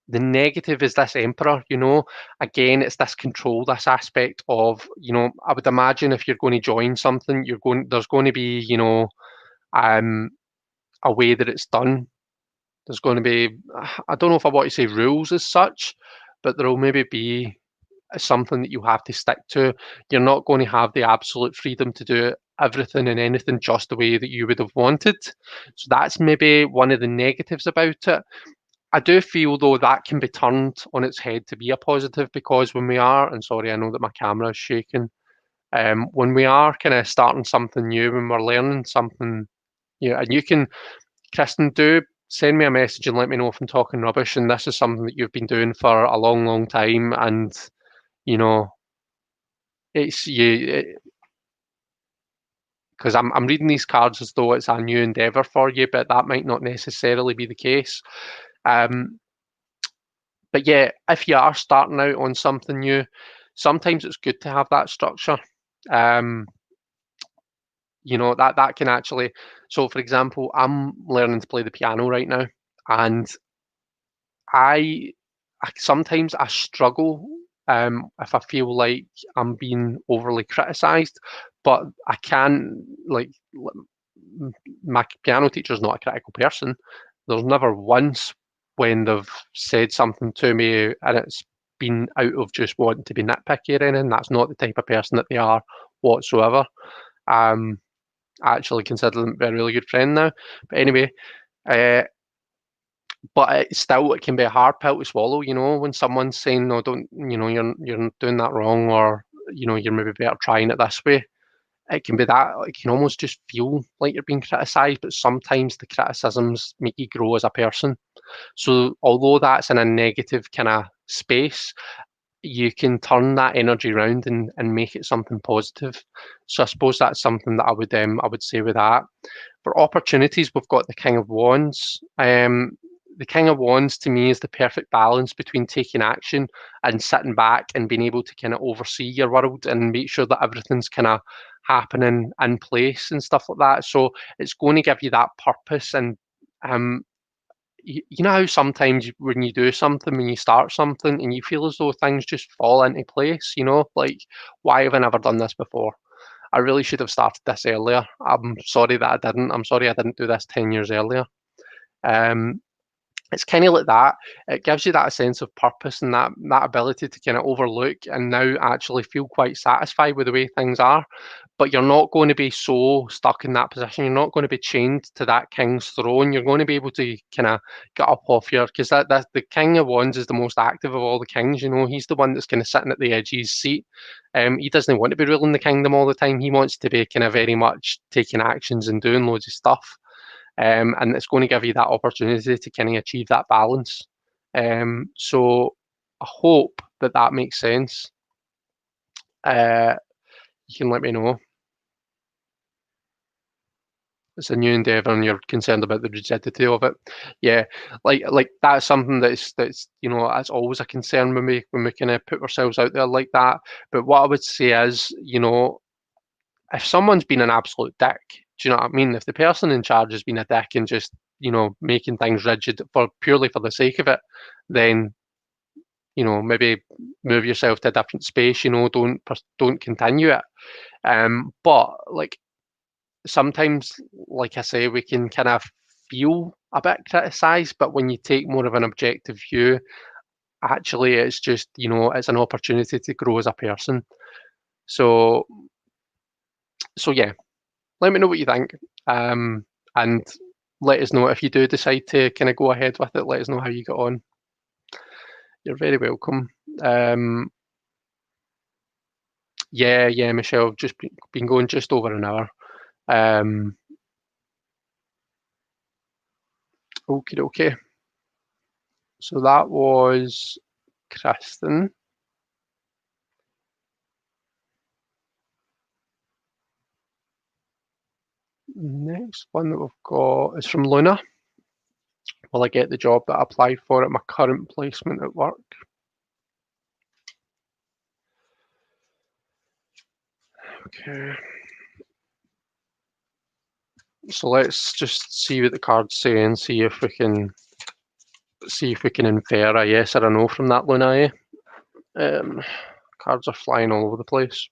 negative is this Emperor, you know, again, it's this control, this aspect of, you know, I would imagine if you're going to join something, there's going to be, you know, a way that it's done. There's going to be, I don't know if I want to say rules as such, but there'll maybe be something that you have to stick to. You're not going to have the absolute freedom to do everything and anything just the way that you would have wanted. So that's maybe one of the negatives about it. I do feel though that can be turned on its head to be a positive, because when we are, and sorry, I know that my camera is shaking, when we are kind of starting something new, when we're learning something, you know, and you can, Kristen, do send me a message and let me know if I'm talking rubbish and this is something that you've been doing for a long time, and you know, it's you, because I'm reading these cards as though it's a new endeavor for you, but that might not necessarily be the case. But yeah, if you are starting out on something new, sometimes it's good to have that structure. You know, that can actually, so for example, I'm learning to play the piano right now, and I, sometimes I struggle if I feel like I'm being overly criticised, but I can, like, my piano teacher's not a critical person. There's never once when they've said something to me and it's been out of just wanting to be nitpicky or anything. That's not the type of person that they are whatsoever. I actually consider them a really good friend now. But anyway, uh, but it can be a hard pill to swallow, you know, when someone's saying, "No, don't, you know, you're doing that wrong," or you know, you're maybe better trying it this way. It can be that, it can almost just feel like you're being criticised, but sometimes the criticisms make you grow as a person. So although that's in a negative kind of space, you can turn that energy around and make it something positive. So I suppose that's something that I would say with that. For opportunities, we've got the King of Wands. The King of Wands to me is the perfect balance between taking action and sitting back and being able to kind of oversee your world and make sure that everything's kind of happening in place and stuff like that. So it's going to give you that purpose. And you know how sometimes when you do something, when you start something and you feel as though things just fall into place, you know, like, why have I never done this before? I really should have started this earlier. I'm sorry that I didn't. I'm sorry I didn't do this 10 years earlier. Um, it's kind of like that. It gives you that sense of purpose and that ability to kind of overlook and now actually feel quite satisfied with the way things are. But you're not going to be so stuck in that position. You're not going to be chained to that king's throne. You're going to be able to kind of get up off your, because that the King of Wands is the most active of all the kings. You know, he's the one that's kind of sitting at the edge of his seat. He doesn't want to be ruling the kingdom all the time. He wants to be kind of very much taking actions and doing loads of stuff. And it's going to give you that opportunity to kind of achieve that balance. So I hope that that makes sense. You can let me know. It's a new endeavour and you're concerned about the rigidity of it. Yeah, like that's something that's you know, that's always a concern when we kind of put ourselves out there like that. But what I would say is, you know, if someone's been an absolute dick, do you know what I mean? If the person in charge has been a dick and just, you know, making things rigid for purely for the sake of it, then, you know, maybe move yourself to a different space. You know, don't continue it. But like sometimes, like I say, we can kind of feel a bit criticised, but when you take more of an objective view, actually, it's just, you know, it's an opportunity to grow as a person. So yeah. Let me know what you think, and let us know if you do decide to kind of go ahead with it. Let us know how you get on. You're very welcome. Yeah, Michelle, just been going just over an hour. Okay. So that was Kristen. Next one that we've got is from Luna. Will I get the job that I applied for at my current placement at work? Okay. So let's just see what the cards say and see if we can infer a yes or a no from that, Luna. Cards are flying all over the place.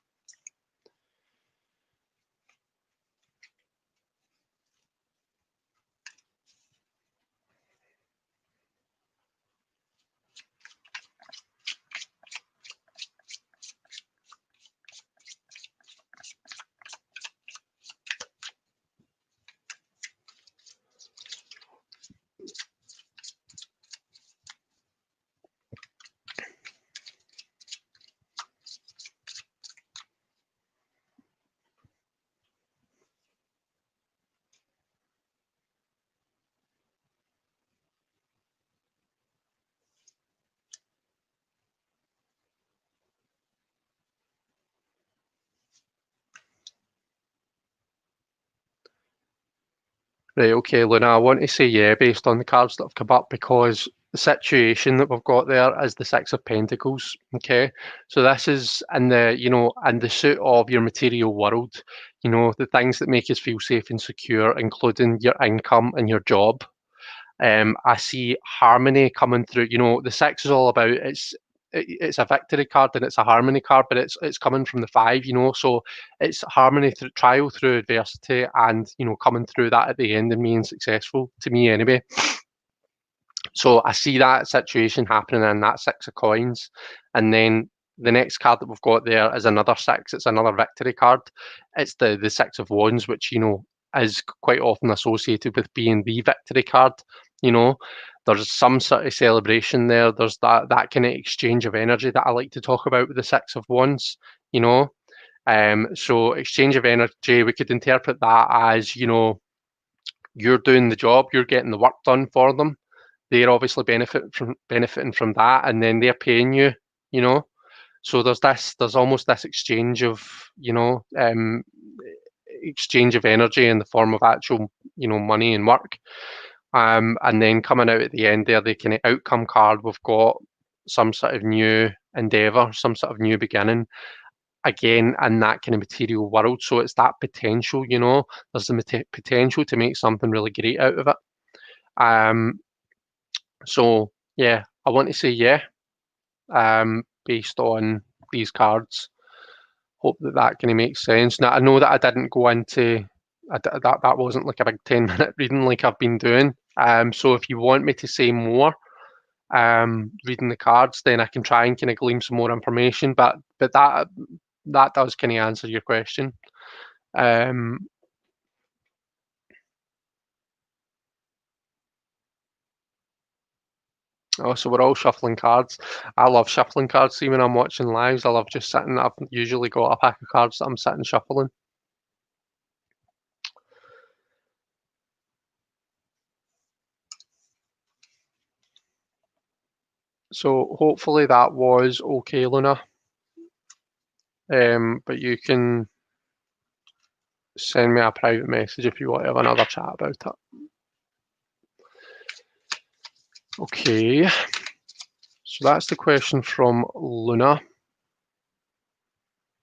Right, okay, Luna, I want to say yeah based on the cards that have come up because the situation that we've got there is the Six of Pentacles, okay? So this is in the, you know, in the suit of your material world, you know, the things that make us feel safe and secure, including your income and your job. I see harmony coming through. You know, the six is all about it's a victory card and it's a harmony card, but it's coming from the five. You know, so it's harmony through trial through adversity, and you know, coming through that at the end and being successful. To me, anyway. So I see that situation happening in that Six of Coins, and then the next card that we've got there is another six. It's another victory card. It's the Six of Wands, which you know is quite often associated with being the victory card. You know, there's some sort of celebration there. There's that kind of exchange of energy that I like to talk about with the Six of Wands. You know, so exchange of energy. We could interpret that as, you know, you're doing the job, you're getting the work done for them. They're obviously benefiting from that, and then they're paying you. You know, so there's almost this exchange of, you know, exchange of energy in the form of actual, you know, money and work. And then coming out at the end there, the kind of outcome card, we've got some sort of new endeavor, some sort of new beginning. Again, in that kind of material world, so it's that potential. You know, there's the potential to make something really great out of it. So yeah, I want to say yeah, based on these cards. Hope that kind of makes sense. Now I know that I didn't go into that wasn't like a big 10-minute reading like I've been doing. So if you want me to say more, reading the cards, then I can try and kind of glean some more information. But that does kind of answer your question. Oh, so we're all shuffling cards. I love shuffling cards. See, when I'm watching lives, I love just sitting. I've usually got a pack of cards that I'm sitting shuffling. So hopefully that was okay, Luna. But you can send me a private message if you want to have another chat about it. Okay, so that's the question from Luna.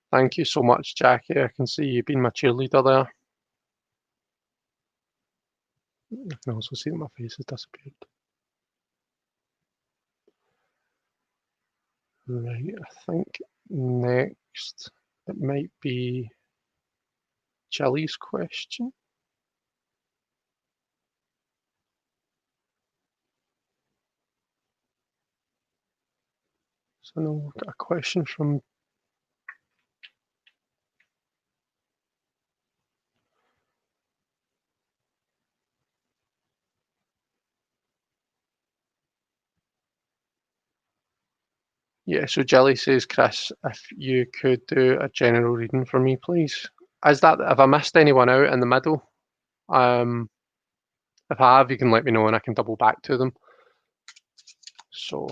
Thank you so much, Jackie. I can see you've been my cheerleader there. I can also see that my face has disappeared. Right, I think next it might be Jilly's question. So now we've got a question from so Jelly says, Chris, if you could do a general reading for me, please. Have I missed anyone out in the middle? If I have, you can let me know and I can double back to them. So,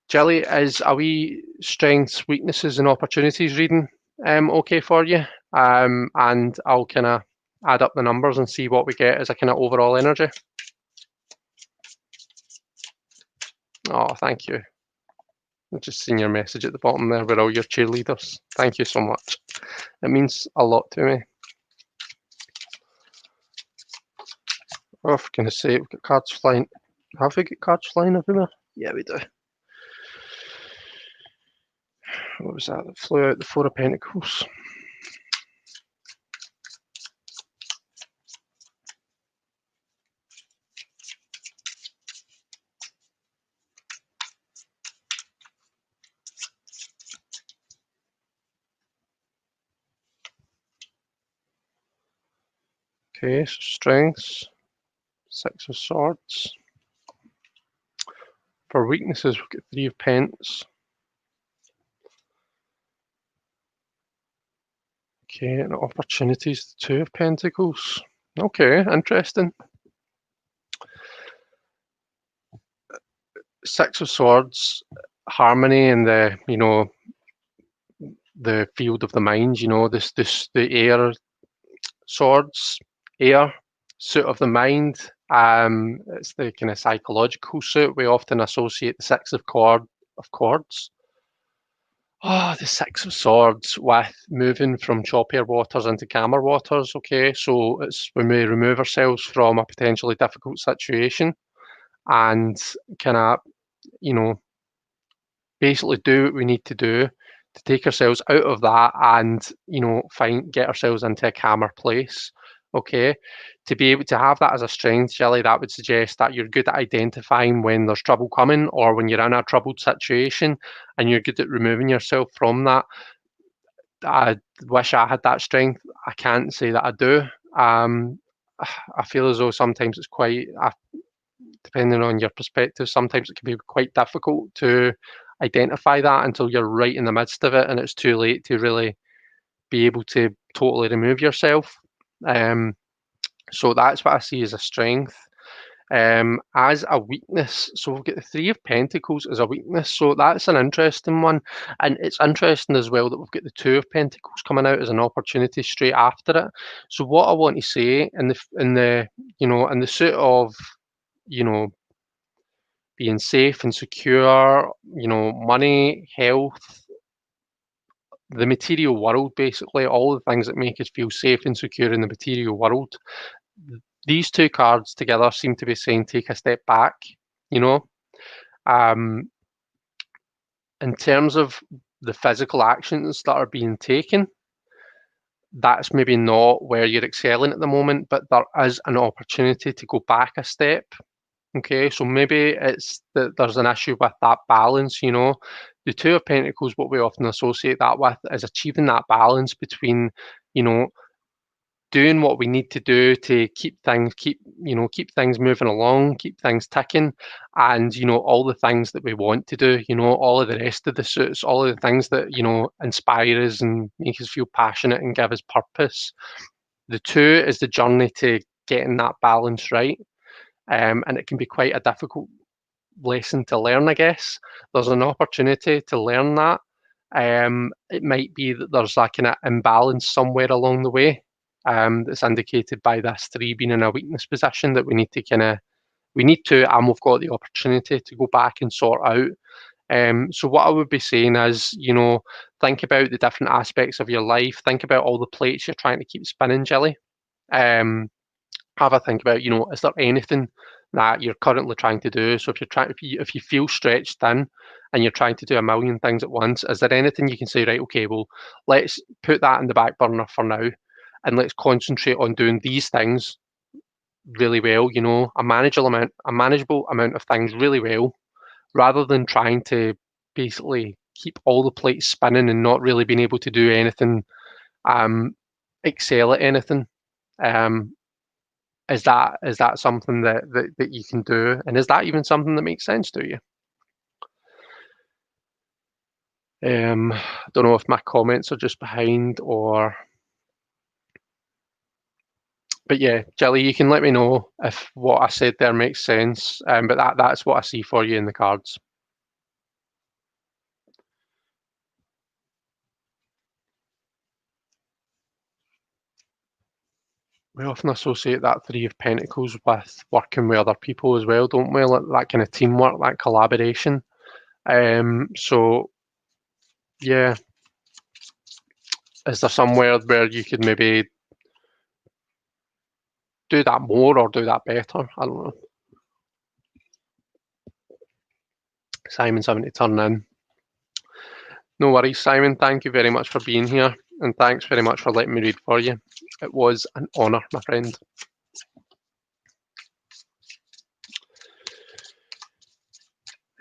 Jelly, is a wee strengths, weaknesses, and opportunities reading okay for you? And I'll kind of add up the numbers and see what we get as a kind of overall energy. Oh, thank you. I've just seen your message at the bottom there with all your cheerleaders. Thank you so much. It means a lot to me. Oh, for goodness sake, we've got cards flying. Have we got cards flying everywhere? Yeah, we do. What was that? That flew out the Four of Pentacles. Okay, so strengths, Six of Swords. For weaknesses, we've got Three of Pence. Okay, and opportunities, Two of Pentacles. Okay, interesting. Six of Swords, harmony in the, the field of the mind, the air swords, air suit of the mind. It's the kind of psychological suit. We often associate the Six of Cords. Oh, the Six of Swords with moving from choppier waters into calmer waters. Okay, so it's when we remove ourselves from a potentially difficult situation and kind of, basically do what we need to do to take ourselves out of that and, get ourselves into a calmer place. Okay, to be able to have that as a strength, Shelley, that would suggest that you're good at identifying when there's trouble coming or when you're in a troubled situation, and you're good at removing yourself from that. I wish I had that strength. I can't say that I do. I feel as though sometimes it's quite, depending on your perspective, sometimes it can be quite difficult to identify that until you're right in the midst of it and it's too late to really be able to totally remove yourself. So that's what I see as a strength. As a weakness, so we've got the Three of Pentacles as a weakness, so that's an interesting one. And it's interesting as well that we've got the Two of Pentacles coming out as an opportunity straight after it. So what I want to say in the suit of, being safe and secure, money, health, the material world, basically, all the things that make us feel safe and secure in the material world. These two cards together seem to be saying take a step back, Um, in terms of the physical actions that are being taken, that's maybe not where you're excelling at the moment, but there is an opportunity to go back a step. Okay, so maybe it's that there's an issue with that balance, you know. The Two of Pentacles, what we often associate that with is achieving that balance between, you know, doing what we need to do to keep things moving along, keep things ticking, and you know, all the things that we want to do, you know, all of the rest of the suits, all of the things that, you know, inspire us and make us feel passionate and give us purpose. The two is the journey to getting that balance right. And it can be quite a difficult lesson to learn, I guess. There's an opportunity to learn that. It might be that there's like an imbalance somewhere along the way, that's indicated by this three being in a weakness position that we need to, and we've got the opportunity to go back and sort out. So what I would be saying is, you know, think about the different aspects of your life. Think about all the plates you're trying to keep spinning, Jilly. Um, have a think about, you know, is there anything that you're currently trying to do? So if you feel stretched thin and you're trying to do a million things at once, is there anything you can say, right, okay, well, let's put that in the back burner for now and let's concentrate on doing these things really well, you know, a manageable amount of things really well, rather than trying to basically keep all the plates spinning and not really being able to do anything, um, excel at anything. Um, is that something that you can do, and is that even something that makes sense to you? I don't know if my comments are just behind or, but yeah, Jilly, you can let me know if what I said there makes sense. But that's what I see for you in the cards. We often associate that Three of Pentacles with working with other people as well, don't we? Like that kind of teamwork, that collaboration. So yeah, is there somewhere where you could maybe do that more or do that better? I don't know. Simon's having to turn in. No worries, Simon. Thank you very much for being here, and thanks very much for letting me read for you. It was an honour, my friend.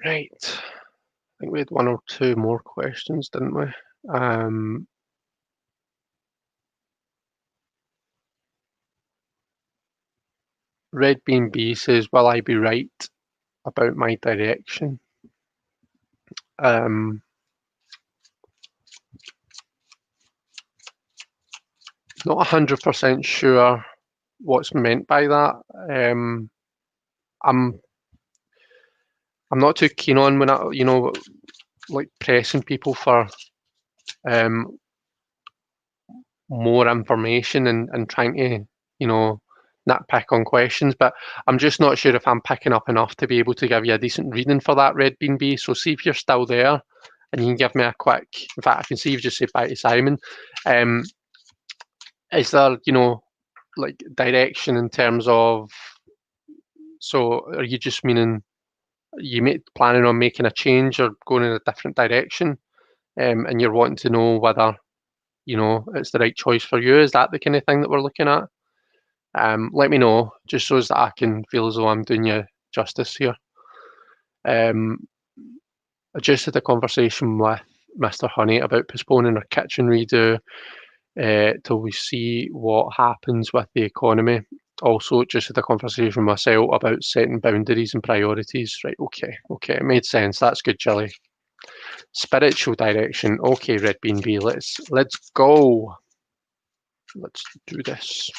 Right. I think we had one or two more questions, didn't we? Red Bean B says, will I be right about my direction? Not 100% sure what's meant by that. I'm not too keen on when I, you know, like pressing people for um, more information and trying to, you know, nitpick on questions, but I'm just not sure if I'm picking up enough to be able to give you a decent reading for that, Red Bean B. So see if you're still there and you can give me a quick, in fact, I can see you've just said bye to Simon. Is there, you know, like direction in terms of, so are you just meaning planning on making a change or going in a different direction? And you're wanting to know whether, you know, it's the right choice for you? Is that the kind of thing that we're looking at? Let me know, just so that I can feel as though I'm doing you justice here. I just had a conversation with Mr. Honey about postponing our kitchen redo till we see what happens with the economy. Also, just had a conversation with myself about setting boundaries and priorities. Right, okay, it made sense. That's good, Jilly. Spiritual direction. Okay, Red Bean B, let's go. Let's do this.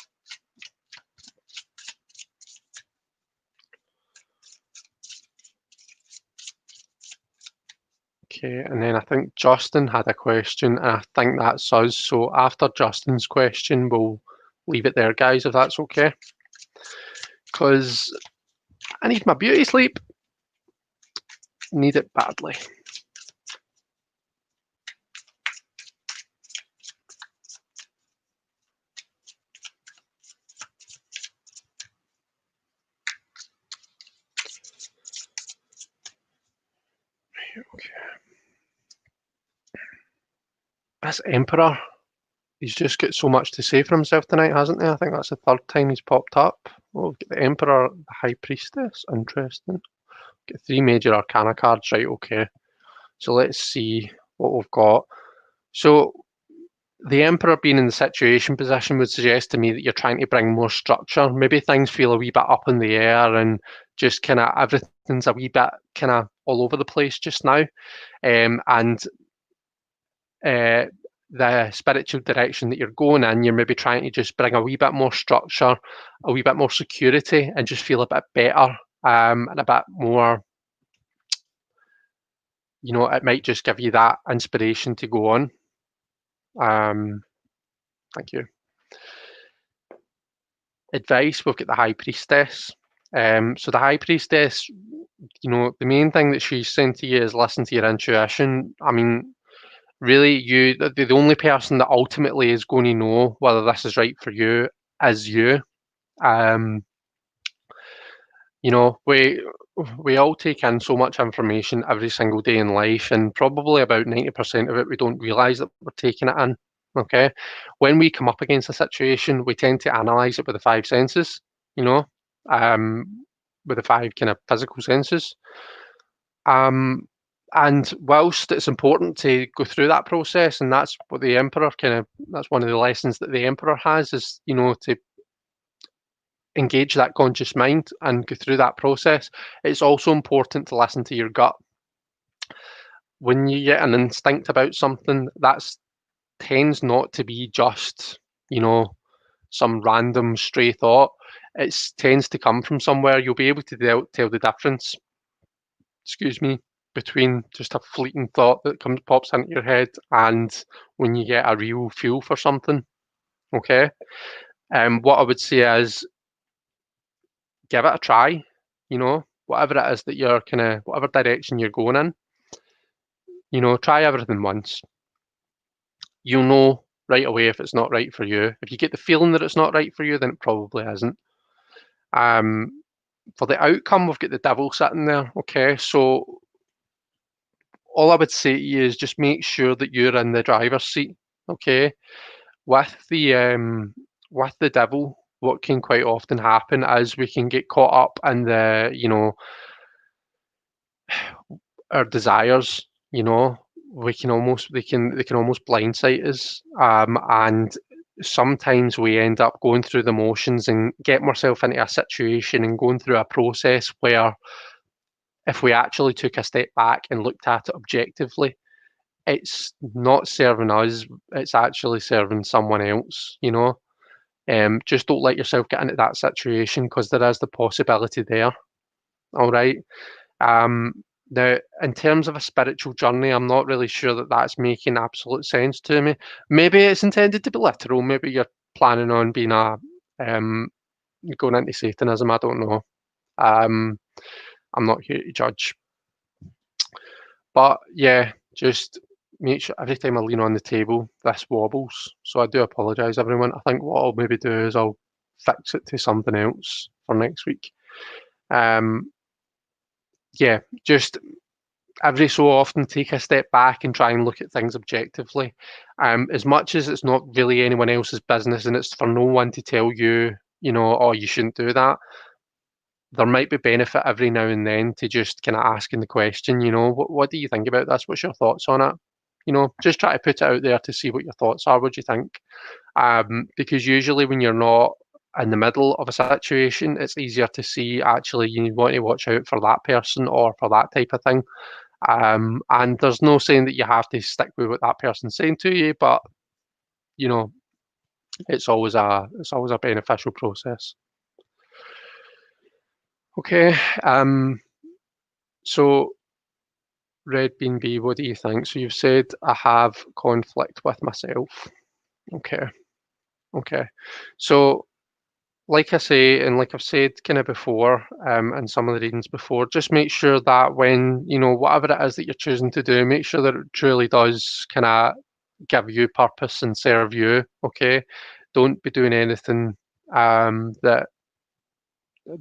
Okay, and then I think Justin had a question, and I think that's us. So after Justin's question, we'll leave it there, guys, if that's okay. Because I need my beauty sleep. Need it badly. Okay. This Emperor he's just got so much to say for himself tonight, hasn't he? I think that's the third time he's popped up. Oh, we've got the Emperor, the High Priestess. Interesting. Get 3 major arcana cards, right? Okay. So let's see what we've got. So the Emperor being in the situation position would suggest to me that you're trying to bring more structure. Maybe things feel a wee bit up in the air and just kind of everything's a wee bit kind of all over the place just now. And the spiritual direction that you're going in, you're maybe trying to just bring a wee bit more structure, a wee bit more security, and just feel a bit better and a bit more, it might just give you that inspiration to go on. Thank you. Advice, we've got the High Priestess. So the High Priestess, the main thing that she's saying to you is listen to your intuition. I mean, really, the only person that ultimately is going to know whether this is right for you is you. We all take in so much information every single day in life, and probably about 90% of it we don't realise that we're taking it in. Okay, when we come up against a situation, we tend to analyse it with the 5 senses. With the 5 kind of physical senses. And whilst it's important to go through that process, and that's what the Emperor that's one of the lessons that the Emperor has is, to engage that conscious mind and go through that process. It's also important to listen to your gut. When you get an instinct about something, that tends not to be just, some random stray thought. It tends to come from somewhere. You'll be able to tell the difference, between just a fleeting thought that pops into your head and when you get a real feel for something. Okay. What I would say is give it a try, whatever it is that you're whatever direction you're going in, try everything once. You'll know right away if it's not right for you. If you get the feeling that it's not right for you, then it probably isn't. For the outcome, we've got the Devil sitting there. Okay, so all I would say to you is just make sure that you're in the driver's seat. Okay, with the Devil, what can quite often happen is we can get caught up in the our desires. They can almost blindside us, and sometimes we end up going through the motions and getting ourselves into a situation and going through a process where if we actually took a step back and looked at it objectively, it's not serving us, it's actually serving someone else. Just don't let yourself get into that situation because there is the possibility there. All right. Now, in terms of a spiritual journey, I'm not really sure that that's making absolute sense to me. Maybe it's intended to be literal. Maybe you're planning on being going into Satanism. I don't know. I'm not here to judge. But yeah, just make sure every time I lean on the table, this wobbles. So I do apologise, everyone. I think what I'll maybe do is I'll fix it to something else for next week. Yeah, just every so often take a step back and try and look at things objectively. As much as it's not really anyone else's business and it's for no one to tell you, oh, you shouldn't do that, there might be benefit every now and then to just kind of asking the question, what do you think about this? What's your thoughts on it? Just try to put it out there to see what your thoughts are. What do you think? Because usually when you're not in the middle of a situation, it's easier to see actually you want to watch out for that person or for that type of thing. And there's no saying that you have to stick with what that person's saying to you, but it's always a beneficial process. Okay. So Red Bean B, what do you think? So you've said I have conflict with myself. Okay. So like I say, and like I've said kind of before, in some of the readings before, just make sure that when, whatever it is that you're choosing to do, make sure that it truly does kind of give you purpose and serve you, okay? Don't be doing anything that,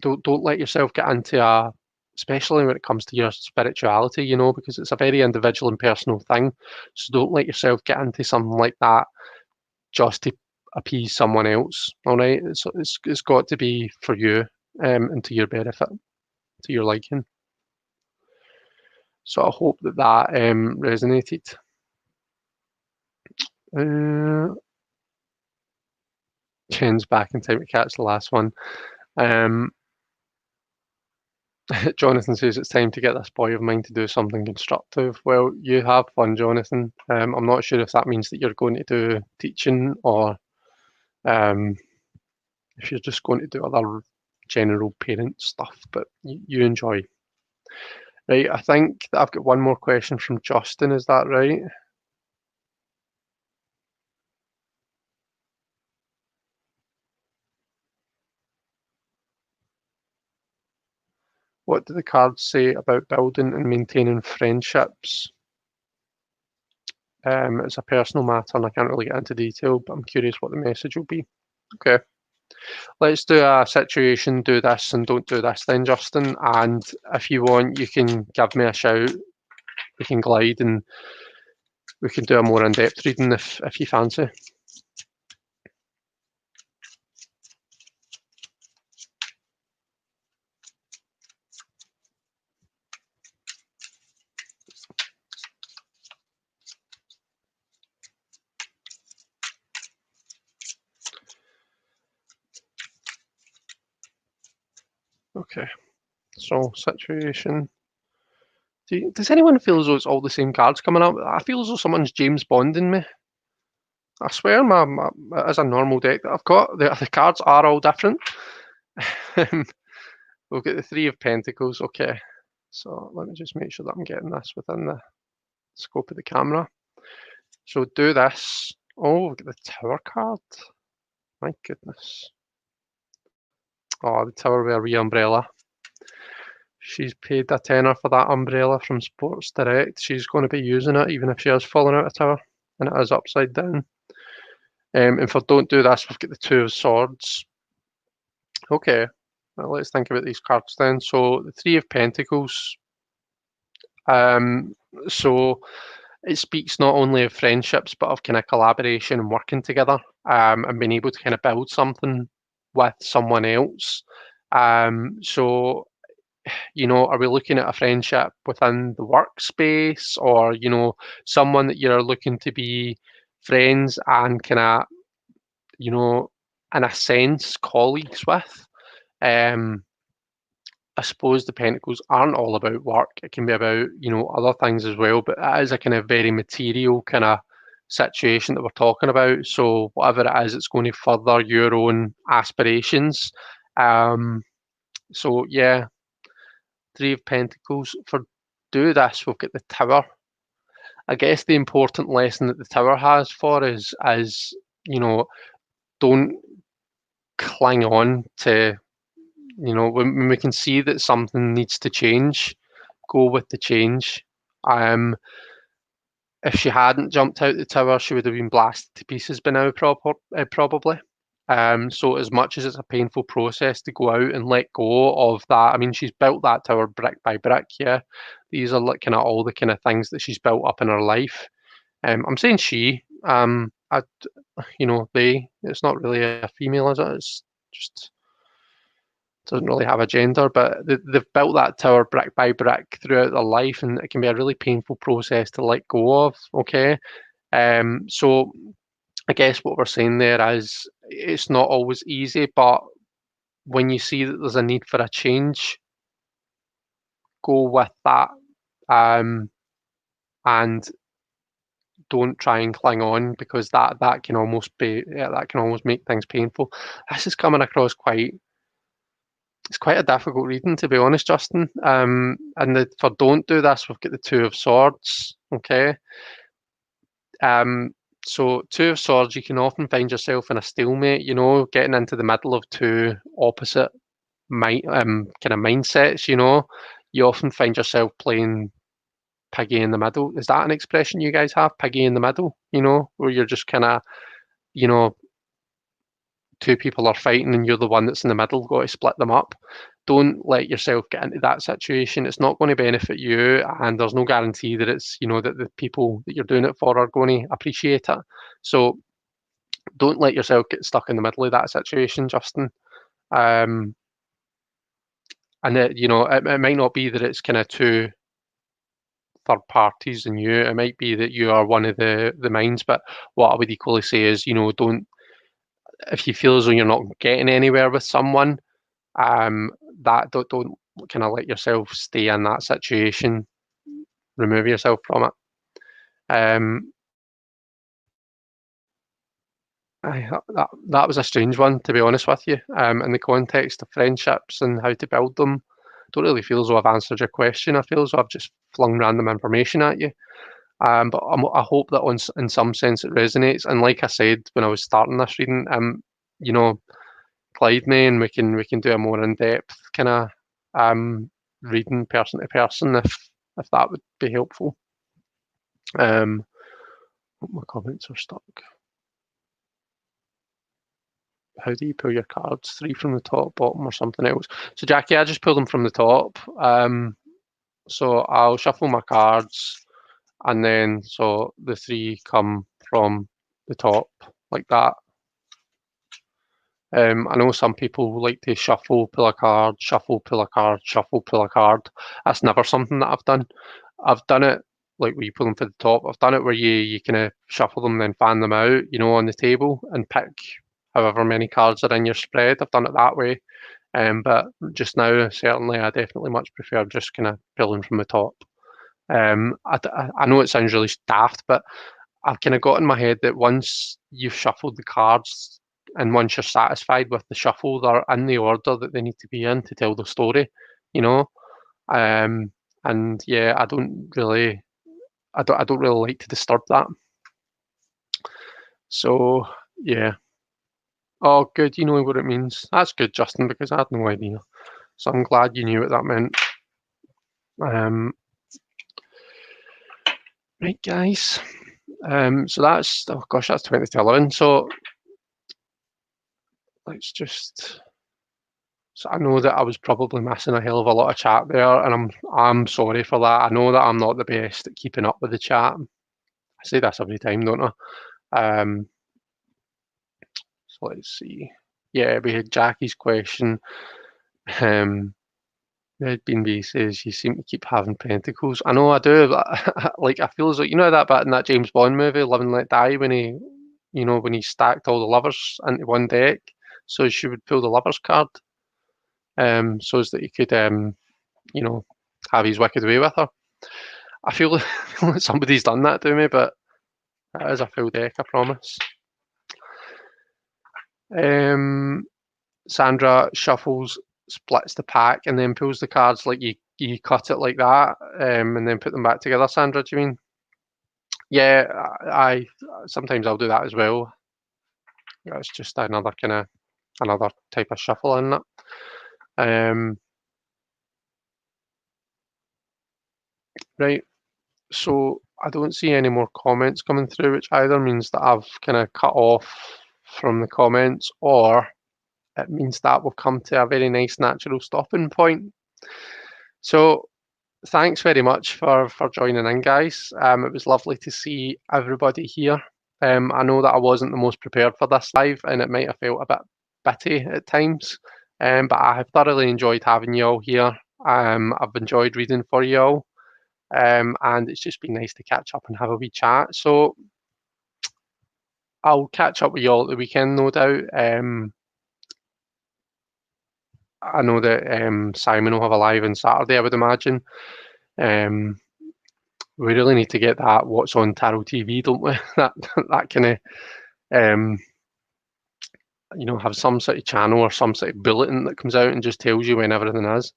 don't let yourself get into especially when it comes to your spirituality, because it's a very individual and personal thing. So don't let yourself get into something like that just to appease someone else. All right, it's got to be for you and to your benefit, to your liking. So I hope that resonated. Jen's back in time to catch the last one. Jonathan says it's time to get this boy of mine to do something constructive. Well, you have fun, Jonathan. I'm not sure if that means that you're going to do teaching or if you're just going to do other general parent stuff, but you enjoy. Right, I think that I've got one more question from Justin, is that right? What do the cards say about building and maintaining friendships? It's a personal matter and I can't really get into detail, but I'm curious what the message will be. Okay. Let's do a situation, do this and don't do this then, Justin. And if you want, you can give me a shout. We can glide and we can do a more in-depth reading if you fancy. Okay, so situation. Does anyone feel as though it's all the same cards coming up? I feel as though someone's James Bonding me. I swear, as a normal deck that I've got, the cards are all different. We'll get the Three of Pentacles. Okay, so let me just make sure that I'm getting this within the scope of the camera. So do this. Oh, we've got the Tower card. My goodness. Oh, the Tower with a wee umbrella. She's paid a tenner for that umbrella from Sports Direct. She's going to be using it even if she has fallen out of tower and it is upside down. And for don't do this, we've got the Two of Swords. Okay, well, let's think about these cards then. So the Three of Pentacles. So it speaks not only of friendships but of kind of collaboration and working together and being able to kind of build something with someone else. So, you know, are we looking at a friendship within the workspace or, you know, someone that you're looking to be friends and kind of, you know, in a sense, colleagues with? I suppose the Pentacles aren't all about work. It can be about, you know, other things as well, but it is a kind of very material kind of situation that we're talking about. So whatever it is, it's going to further your own aspirations. So yeah, Three of Pentacles. For do this, we've got the Tower. I guess the important lesson that the Tower has for us is, you know, don't cling on to, you know, when we can see that something needs to change, go with the change. If she hadn't jumped out the tower, she would have been blasted to pieces by now, probably. So as much as it's a painful process to go out and let go of that, I mean, she's built that tower brick by brick, yeah. These are like kind of all the kind of things that she's built up in her life. I'm saying she, you know, they, it's not really a female, is it? It's just doesn't really have a gender, but they've built that tower brick by brick throughout their life, and it can be a really painful process to let go of. Okay, so I guess what we're saying there is it's not always easy, but when you see that there's a need for a change, go with that, and don't try and cling on because that can almost be that can almost make things painful. This is coming across it's quite a difficult reading, to be honest, Justin. And for don't do this, we've got the Two of Swords. Okay. So Two of Swords, you can often find yourself in a stalemate. You know, getting into the middle of two opposite kind of mindsets. You know, you often find yourself playing piggy in the middle. Is that an expression you guys have? Piggy in the middle. You know, where you're just kind of, you know, two people are fighting and you're the one that's in the middle, got to split them up. Don't let yourself get into that situation. It's not going to benefit you, and there's no guarantee that it's, you know, that the people that you're doing it for are going to appreciate it. So don't let yourself get stuck in the middle of that situation, Justin. And it might not be that it's kind of two third parties and you. It might be that you are one of the minds. But what I would equally say is, don't, if you feel as though you're not getting anywhere with someone, that don't kind of let yourself stay in that situation. Remove yourself from it. That was a strange one, to be honest with you. In the context of friendships and how to build them, don't really feel as though I've answered your question. I feel as though I've just flung random information at you. But I hope that in some sense it resonates. And like I said when I was starting this reading, Clyde me and we can do a more in-depth kind of reading person to person if that would be helpful. My comments are stuck. How do you pull your cards? 3 from the top, bottom, or something else? So Jackie, I just pull them from the top. So I'll shuffle my cards, and then so the 3 come from the top like that. I know some people like to shuffle, pull a card, shuffle, pull a card, shuffle, pull a card. That's never something that I've done. I've done it like where you pull them from the top. I've done it where you kind of shuffle them, then fan them out, on the table and pick however many cards are in your spread. I've done it that way. But just now, certainly, I definitely much prefer just kind of pulling from the top. I know it sounds really daft, but I've kind of got in my head that once you've shuffled the cards and once you're satisfied with the shuffle, they're in the order that they need to be in to tell the story, and yeah, I don't really like to disturb that. So yeah. Oh, good. You know what it means. That's good, Justin, because I had no idea. So I'm glad you knew what that meant. Right, guys. So that's, oh gosh, that's 20 to 11. So let's just. So I know that I was probably missing a hell of a lot of chat there, and I'm sorry for that. I know that I'm not the best at keeping up with the chat. I say this every time, don't I? So let's see. Yeah, we had Jackie's question. Red Bean B says you seem to keep having pentacles. I know I do. Like I feel as though that bit in that James Bond movie, Live and Let Die, when he stacked all the lovers into one deck, so she would pull the lovers card, so as that he could have his wicked way with her. I feel like somebody's done that to me, but it is a full deck, I promise. Sandra shuffles, splits the pack, and then pulls the cards like you cut it like that, and then put them back together. Sandra, do you mean? Yeah, I sometimes I'll do that as well. It's just another type of shuffle in it. Right. So I don't see any more comments coming through, which either means that I've kind of cut off from the comments, or it means that we've come to a very nice natural stopping point. So thanks very much for joining in, guys. It was lovely to see everybody here. I know that I wasn't the most prepared for this live, and it might have felt a bit bitty at times, but I have thoroughly enjoyed having you all here. I've enjoyed reading for you all, and it's just been nice to catch up and have a wee chat. So I'll catch up with you all at the weekend, no doubt. I know that Simon will have a live on Saturday, I would imagine. We really need to get that What's on Tarot TV, don't we? that kind of, have some sort of channel or some sort of bulletin that comes out and just tells you when everything is.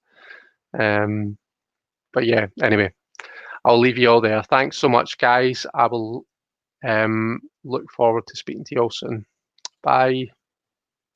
But yeah, anyway, I'll leave you all there. Thanks so much, guys. I will look forward to speaking to you all soon. Bye.